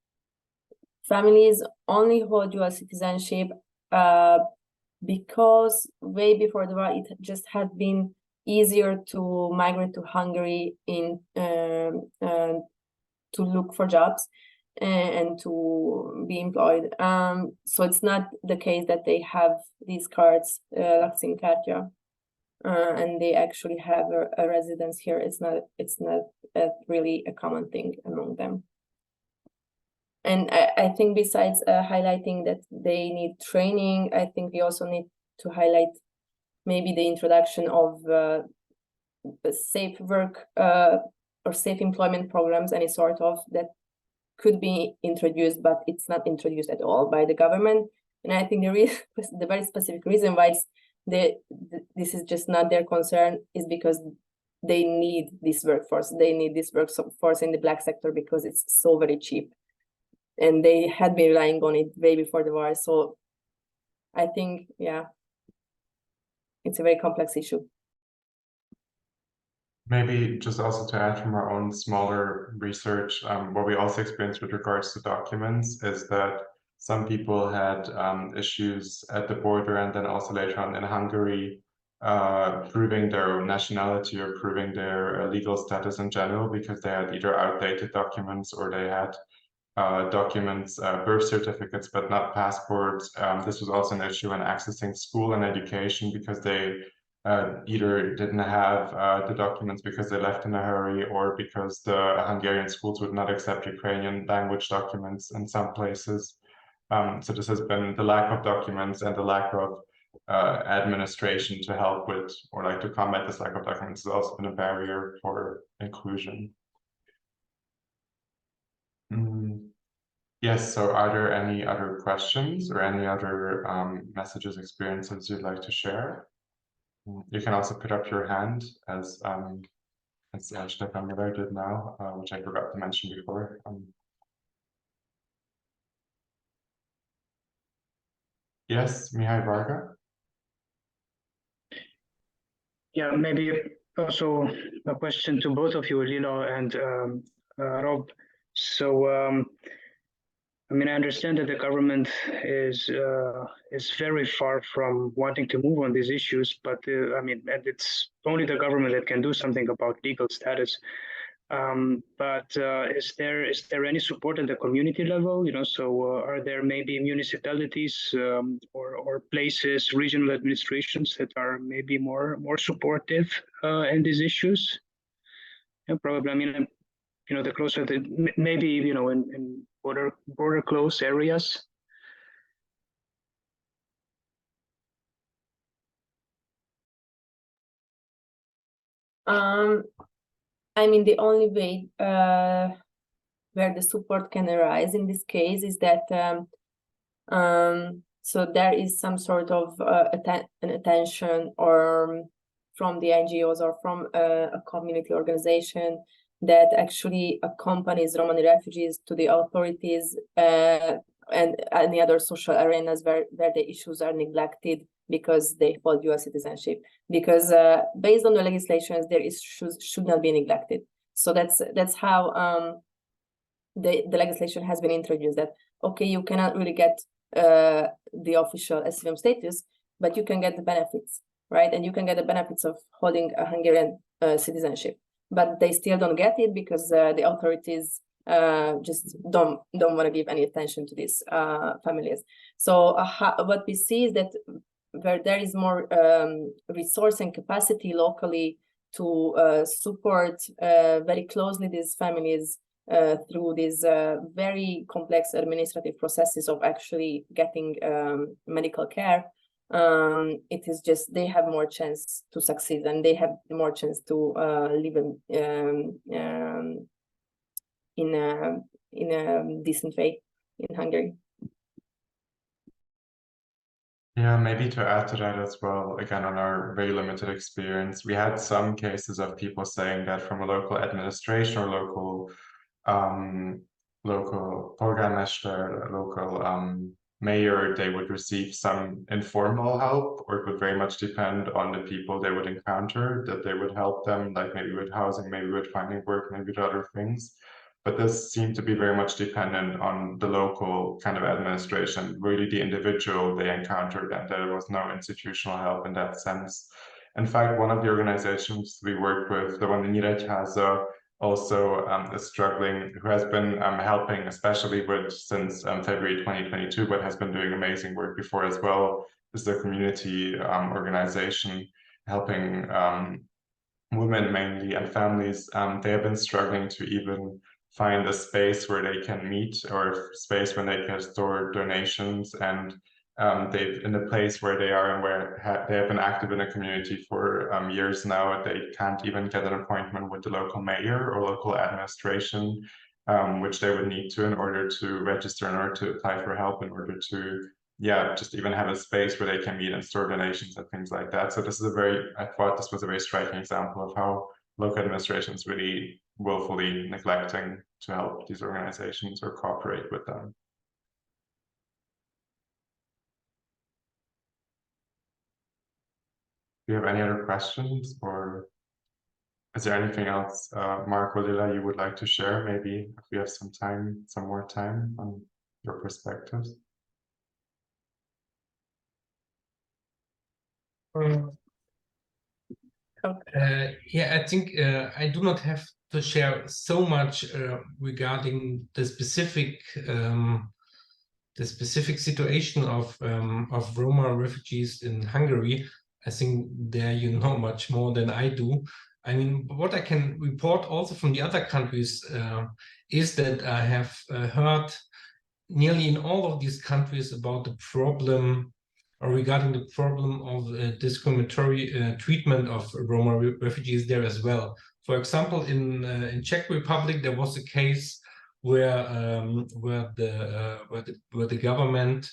families only hold dual citizenship because way before the war, it just had been easier to migrate to Hungary to look for jobs and to be employed. So it's not the case that they have these cards, lakcímkártya, and they actually have a residence here. It's not really a common thing among them. And I think besides highlighting that they need training, I think we also need to highlight maybe the introduction of safe work or safe employment programs, any sort of, that could be introduced, but it's not introduced at all by the government. And I think the very specific reason why this is just not their concern is because they need this workforce. They need this workforce in the black sector because it's so very cheap. And they had been relying on it way before the war. So I think, yeah, it's a very complex issue. Maybe just also to add from our own smaller research, what we also experienced with regards to documents is that some people had issues at the border and then also later on in Hungary proving their nationality or proving their legal status in general because they had either outdated documents or they had documents, birth certificates, but not passports. This was also an issue in accessing school and education because they either didn't have the documents because they left in a hurry or because the Hungarian schools would not accept Ukrainian language documents in some places. So this has been the lack of documents and the lack of administration to help with or like to combat this lack of documents has also been a barrier for inclusion. Yes, so are there any other questions or any other messages, experiences you'd like to share? You can also put up your hand as Stefan Miller did now, which I forgot to mention before. Yes, Mihai Varga. Yeah, maybe also a question to both of you, Lilo and Rob. So, I mean, I understand that the government is very far from wanting to move on these issues, but I mean, and it's only the government that can do something about legal status. But is there any support at the community level? You know, so are there maybe municipalities or places, regional administrations that are maybe more supportive in these issues? Yeah, probably. I mean, you know, the closer maybe, you know, in border close areas. I mean, the only way where the support can arise in this case is that so there is some sort of an attention or from the NGOs or from a community organization that actually accompanies Romani refugees to the authorities and any other social arenas where the issues are neglected because they hold dual citizenship. Because based on the legislations, their issues should not be neglected. So that's how the legislation has been introduced. That okay, you cannot really get the official asylum status, but you can get the benefits, right? And you can get the benefits of holding a Hungarian citizenship. But they still don't get it because the authorities just don't want to give any attention to these families. So what we see is that where there is more resource and capacity locally to support very closely these families through these very complex administrative processes of actually getting medical care, it is just they have more chance to succeed and they have more chance to live in a decent way in Hungary. Yeah, maybe to add to that as well, again, on our very limited experience, we had some cases of people saying that from a local administration or local polgármester, local mayor, they would receive some informal help, or it would very much depend on the people they would encounter, that they would help them, like maybe with housing, maybe with finding work, maybe with other things. But this seemed to be very much dependent on the local kind of administration, really the individual they encountered, and there was no institutional help in that sense. In fact, one of the organizations we worked with, the one in Nyíregyháza, also is struggling, who has been helping, especially with since February 2022, but has been doing amazing work before as well, is the community organization helping women mainly and families. They have been struggling to even find a space where they can meet, or a space where they can store donations, and they've in the place where they are and where they have been active in the community for years now, they can't even get an appointment with the local mayor or local administration, which they would need to in order to register, in order to apply for help, in order to just even have a space where they can meet and store donations and things like that. So this is I thought this was a very striking example of how local administrations really willfully neglecting to help these organizations or cooperate with them. Do you have any other questions, or is there anything else, Mark or Lila, you would like to share? Maybe if we have some more time on your perspectives. Yeah, I think I do not have to share so much regarding the specific situation of Roma refugees in Hungary. I think there you know much more than I do. I mean, what I can report also from the other countries is that I have heard nearly in all of these countries about the problem, or regarding the problem of discriminatory treatment of Roma refugees there as well. For example, in Czech Republic, there was a case where the government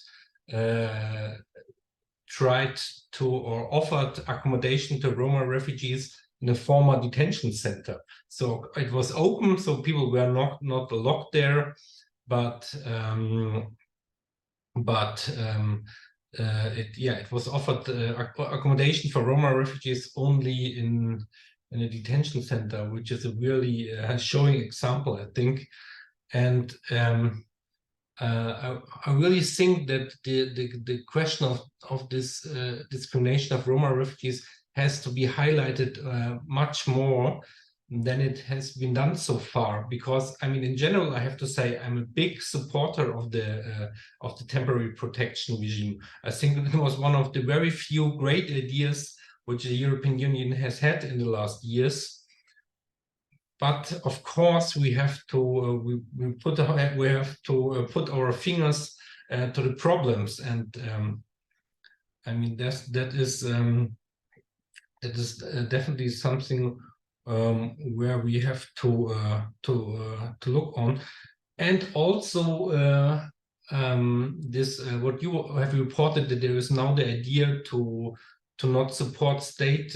tried to or offered accommodation to Roma refugees in a former detention center. So it was open, so people were not locked there, but it was offered accommodation for Roma refugees only in a detention center, which is a really showing example, I think. And I really think that the question of this discrimination of Roma refugees has to be highlighted much more than it has been done so far, because I mean, in general, I have to say I'm a big supporter of the temporary protection regime. I think it was one of the very few great ideas which the European Union has had in the last years. But of course, we have to put our fingers to the problems, and I mean that is definitely something where we have to look on, and also this what you have reported, that there is now the idea to not support state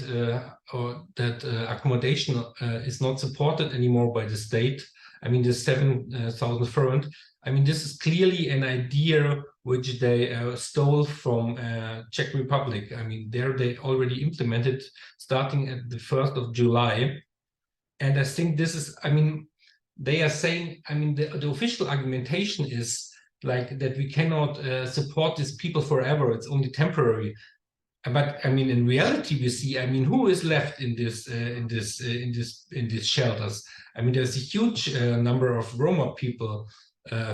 or that accommodation is not supported anymore by the state. I mean, the 7,000 forint. I mean, this is clearly an idea which they stole from Czech Republic. I mean, there they already implemented starting at the 1st of July. And I think this is, I mean, they are saying, I mean, the official argumentation is like that we cannot support these people forever. It's only temporary. But I mean, in reality, we see, I mean, who is left in these shelters? I mean, there's a huge number of Roma people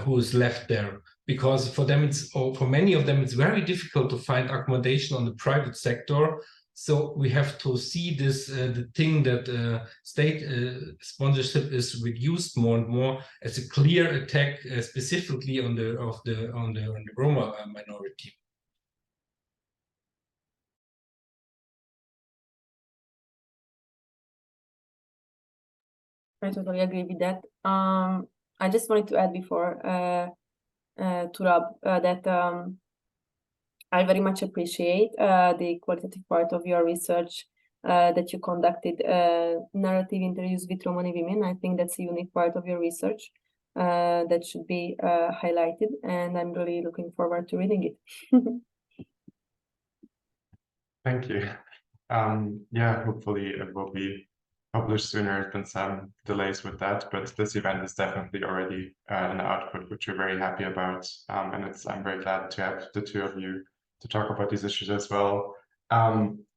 who is left there, because for them, for many of them, it's very difficult to find accommodation on the private sector. So we have to see this the thing that state sponsorship is reduced more and more as a clear attack, specifically on the Roma minority. I totally agree with that. I just wanted to add before to Rob that I very much appreciate the qualitative part of your research that you conducted, narrative interviews with Romani women. I think that's a unique part of your research that should be highlighted, and I'm really looking forward to reading it. Thank you. Yeah, hopefully it will be published sooner. There's been some delays with that, but this event is definitely already an output which we're very happy about, and I'm very glad to have the two of you to talk about these issues as well.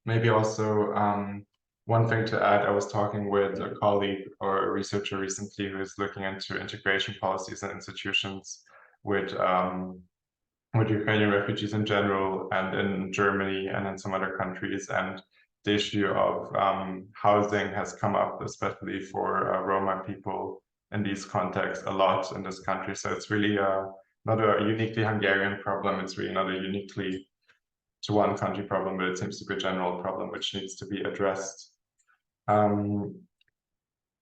Maybe also one thing to add, I was talking with a colleague or a researcher recently who is looking into integration policies and institutions with Ukrainian refugees in general, and in Germany and in some other countries. And the issue of housing has come up, especially for Roma people in these contexts, a lot in this country. So it's really not a uniquely Hungarian problem. It's really not a uniquely to one country problem, but it seems to be a general problem which needs to be addressed.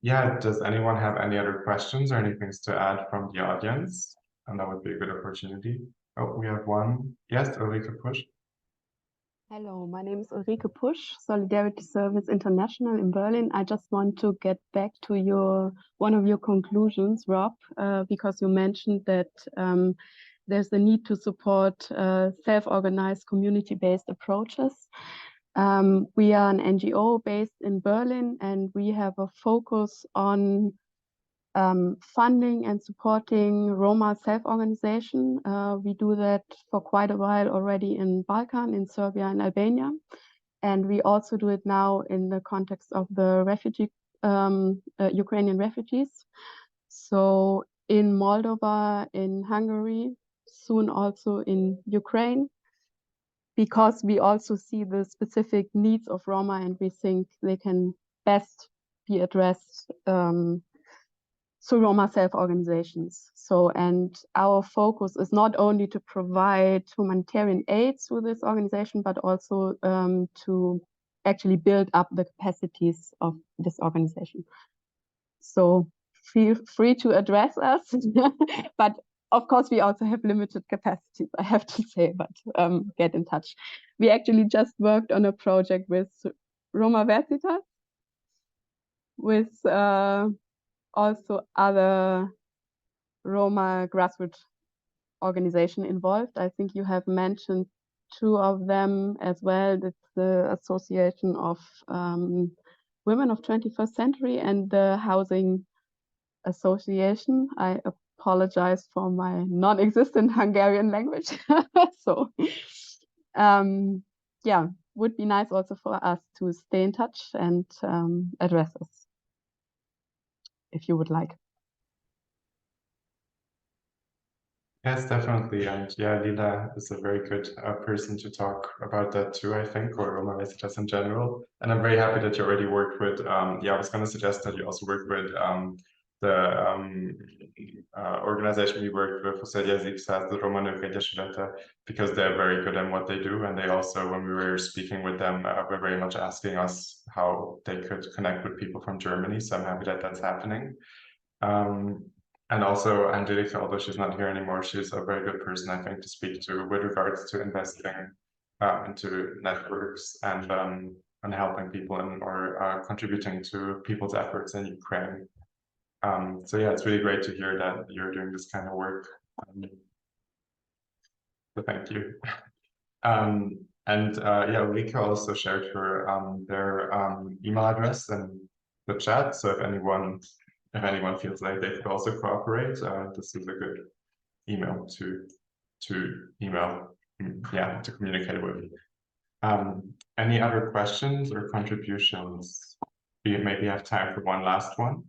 Yeah, does anyone have any other questions or anything to add from the audience? And that would be a good opportunity. Oh, we have one. Yes, Ulrike Pusch. Hello, my name is Ulrike Pusch, Solidarity Service International in Berlin. I just want to get back to one of your conclusions, Rob, because you mentioned that there's the need to support self-organized community-based approaches. We are an NGO based in Berlin, and we have a focus on funding and supporting Roma self-organization. We do that for quite a while already in Balkan, in Serbia and Albania. And we also do it now in the context of the Ukrainian refugees. So in Moldova, in Hungary, soon also in Ukraine, because we also see the specific needs of Roma, and we think they can best be addressed through Roma self-organizations. So, and our focus is not only to provide humanitarian aid through this organization, but also to actually build up the capacities of this organization. So feel free to address us, but of course we also have limited capacities, I have to say, but get in touch. We actually just worked on a project with Roma Versitas, with also other Roma grassroots organization involved. I think you have mentioned two of them as well. It's the Association of Women of 21st Century and the Housing Association. I apologize for my non-existent Hungarian language. So yeah, would be nice also for us to stay in touch and address us, if you would like. Yes, definitely. And yeah, Lila is a very good person to talk about that too, I think, or Roma Versitas in general. And I'm very happy that you already worked with, yeah, I was going to suggest that you also work with the organization we worked with, the Roma Nők Egyesülete, because they're very good at what they do. And they also, when we were speaking with them, were very much asking us how they could connect with people from Germany. So I'm happy that that's happening. And also Angelica, although she's not here anymore, she's a very good person, I think, to speak to with regards to investing into networks and helping people or contributing to people's efforts in Ukraine. So yeah, it's really great to hear that you're doing this kind of work. So thank you. And yeah, Ulrike also shared her their email address in the chat. So if anyone feels like they could also cooperate, this is a good email to email, yeah, to communicate with. Any other questions or contributions? We maybe have time for one last one.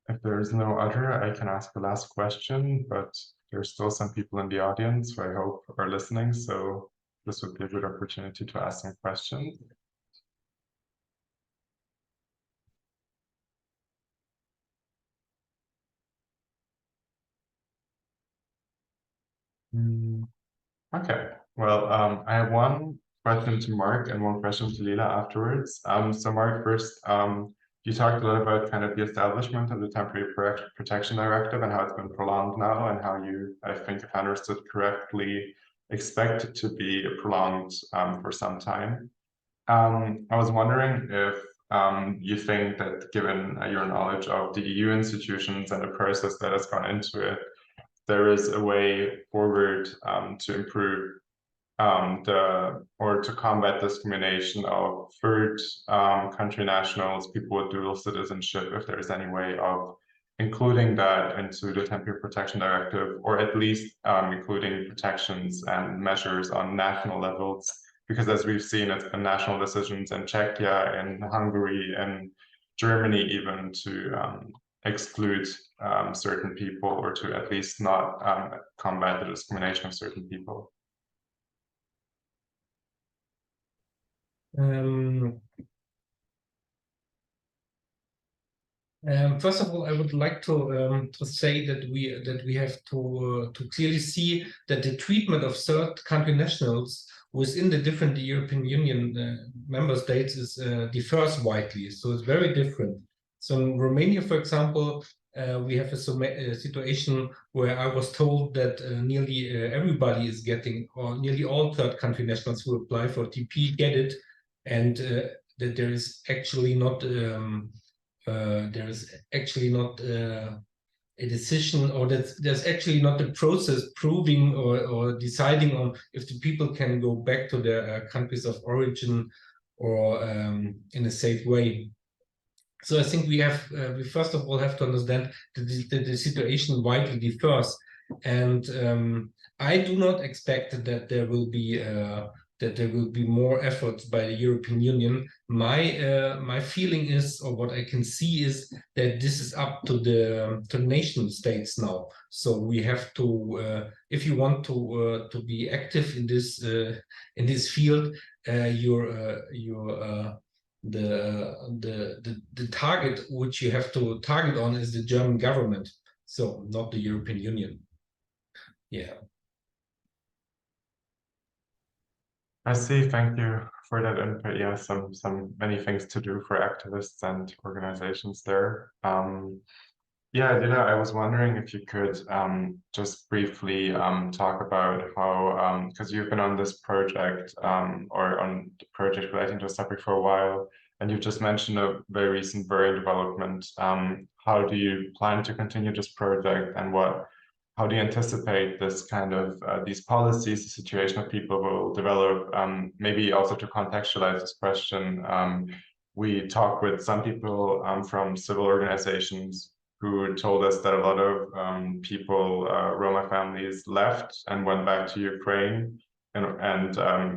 If there's no other, I can ask the last question, but there's still some people in the audience who I hope are listening, so this would be a good opportunity to ask some questions. Okay, well, I have one question to Mark and one question to Lila afterwards. So Mark, first, you talked a lot about kind of the establishment of the Temporary Protection Directive and how it's been prolonged now, and how you, I think if I understood correctly, expect it to be prolonged for some time. I was wondering if you think that, given your knowledge of the EU institutions and the process that has gone into it, there is a way forward to improve or to combat discrimination of third country nationals, people with dual citizenship, if there's any way of including that into the Temporary Protection Directive, or at least including protections and measures on national levels, because as we've seen, it's been national decisions in Czechia, in Hungary, and Germany even to exclude certain people, or to at least not combat the discrimination of certain people. First of all, I would like to say that we have to clearly see that the treatment of third country nationals within the different European Union member states differs widely. So it's very different. So in Romania, for example, we have a situation where I was told that nearly everybody is getting, or nearly all third country nationals who apply for TP get it, and that there is actually not a decision, or that there's actually not a process proving or deciding on if the people can go back to their countries of origin or in a safe way. So I think we first of all have to understand that the situation widely differs, and I do not expect that there will be more efforts by the European Union. My feeling is, or what I can see is, that this is up to the nation states now. So we have to, if you want to be active in this field, the target which you have to target on is the German government, so not the European Union. Yeah. I see. Thank you for that input. Yeah, many things to do for activists and organizations there. Yeah, Lila, I was wondering if you could just briefly talk about how, because you've been on this project or on the project relating to this topic for a while, and you've just mentioned a very recent Berlin development. How do you plan to continue this project, and how do you anticipate this kind of these policies, the situation of people will develop? Maybe also to contextualize this question, we talked with some people from civil organizations who told us that a lot of people, Roma families, left and went back to Ukraine and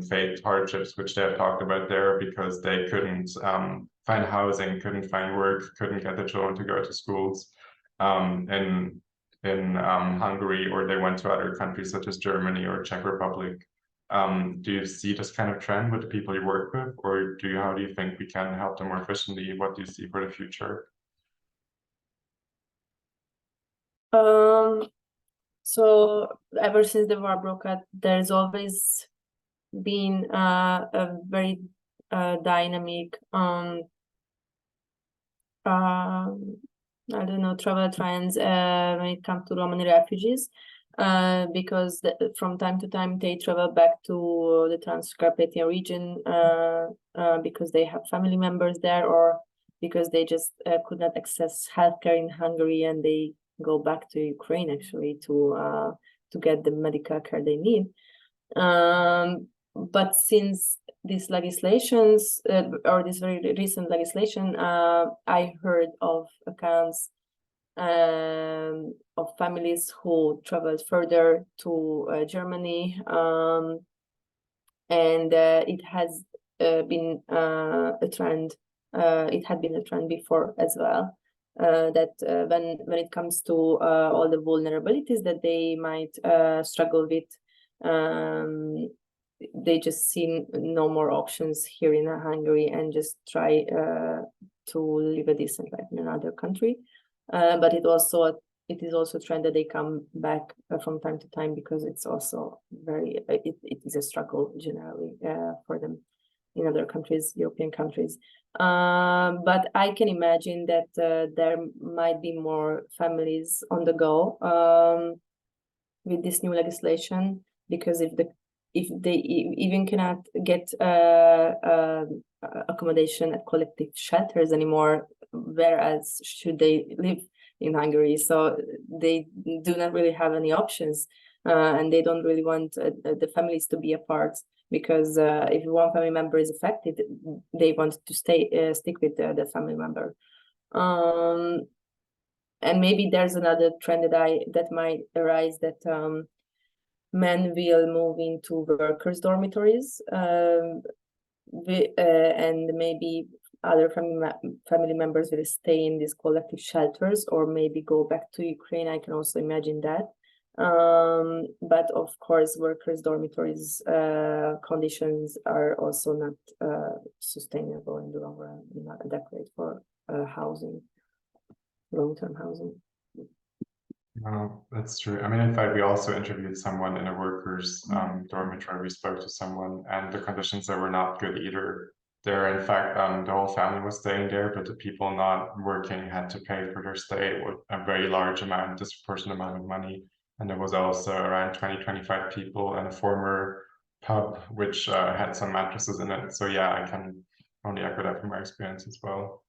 faced hardships, which they have talked about there, because they couldn't find housing, couldn't find work, couldn't get the children to go to schools in Hungary, or they went to other countries such as Germany or Czech Republic. Do you see this kind of trend with the people you work with, or how do you think we can help them more efficiently? What do you see for the future? So ever since the war broke out, there's always been a very dynamic I don't know, travel trends when it comes to Romani refugees, because from time to time they travel back to the Transcarpathian region because they have family members there, or because they just could not access healthcare in Hungary, and they go back to Ukraine actually to get the medical care they need. But since these legislations, or this very recent legislation, I heard of accounts of families who traveled further to Germany, and it has been a trend. It had been a trend before as well. That when it comes to all the vulnerabilities that they might struggle with, they just see no more options here in Hungary and just try to live a decent life in another country. But it also it is also a trend that they come back from time to time, because it's also very, it is a struggle generally for them in other countries, European countries. But I can imagine that there might be more families on the go with this new legislation, because if they even cannot get accommodation at collective shelters anymore, whereas should they live in Hungary? So they do not really have any options, and they don't really want the families to be apart, because if one family member is affected, they want to stick with the family member. And maybe there's another trend that might arise, that men will move into workers' dormitories, and maybe other family members will stay in these collective shelters, or maybe go back to Ukraine. I can also imagine that. But of course, workers' dormitories conditions are also not sustainable in the long run, not adequate for housing, long-term housing. No, that's true. I mean, in fact, we also interviewed someone in a workers' dormitory. We spoke to someone, and the conditions there were not good either. There, in fact, the whole family was staying there, but the people not working had to pay for their stay with a very large amount, disproportionate amount of money. And there was also around 20-25 people in a former pub, which had some mattresses in it. So yeah, I can only echo that from my experience as well.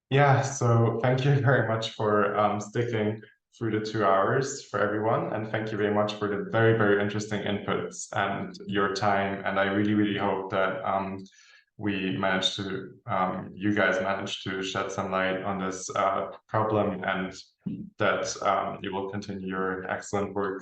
Yeah, so thank you very much for sticking through the 2 hours for everyone. And thank you very much for the very, very interesting inputs and your time. And I really, really hope that we managed to, you guys managed to shed some light on this problem, and that you will continue your excellent work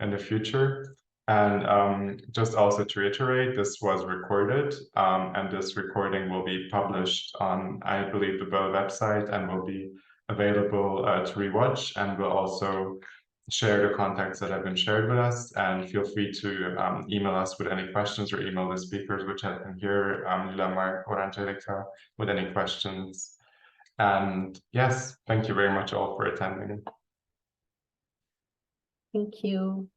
in the future. And just also to reiterate, this was recorded, and this recording will be published on, I believe, the Böll website, and will be available to rewatch, and we'll also share the contacts that have been shared with us. And feel free to email us with any questions, or email the speakers which have been here, Lila, Mark, or Angelica, with any questions. And yes, thank you very much all for attending. Thank you.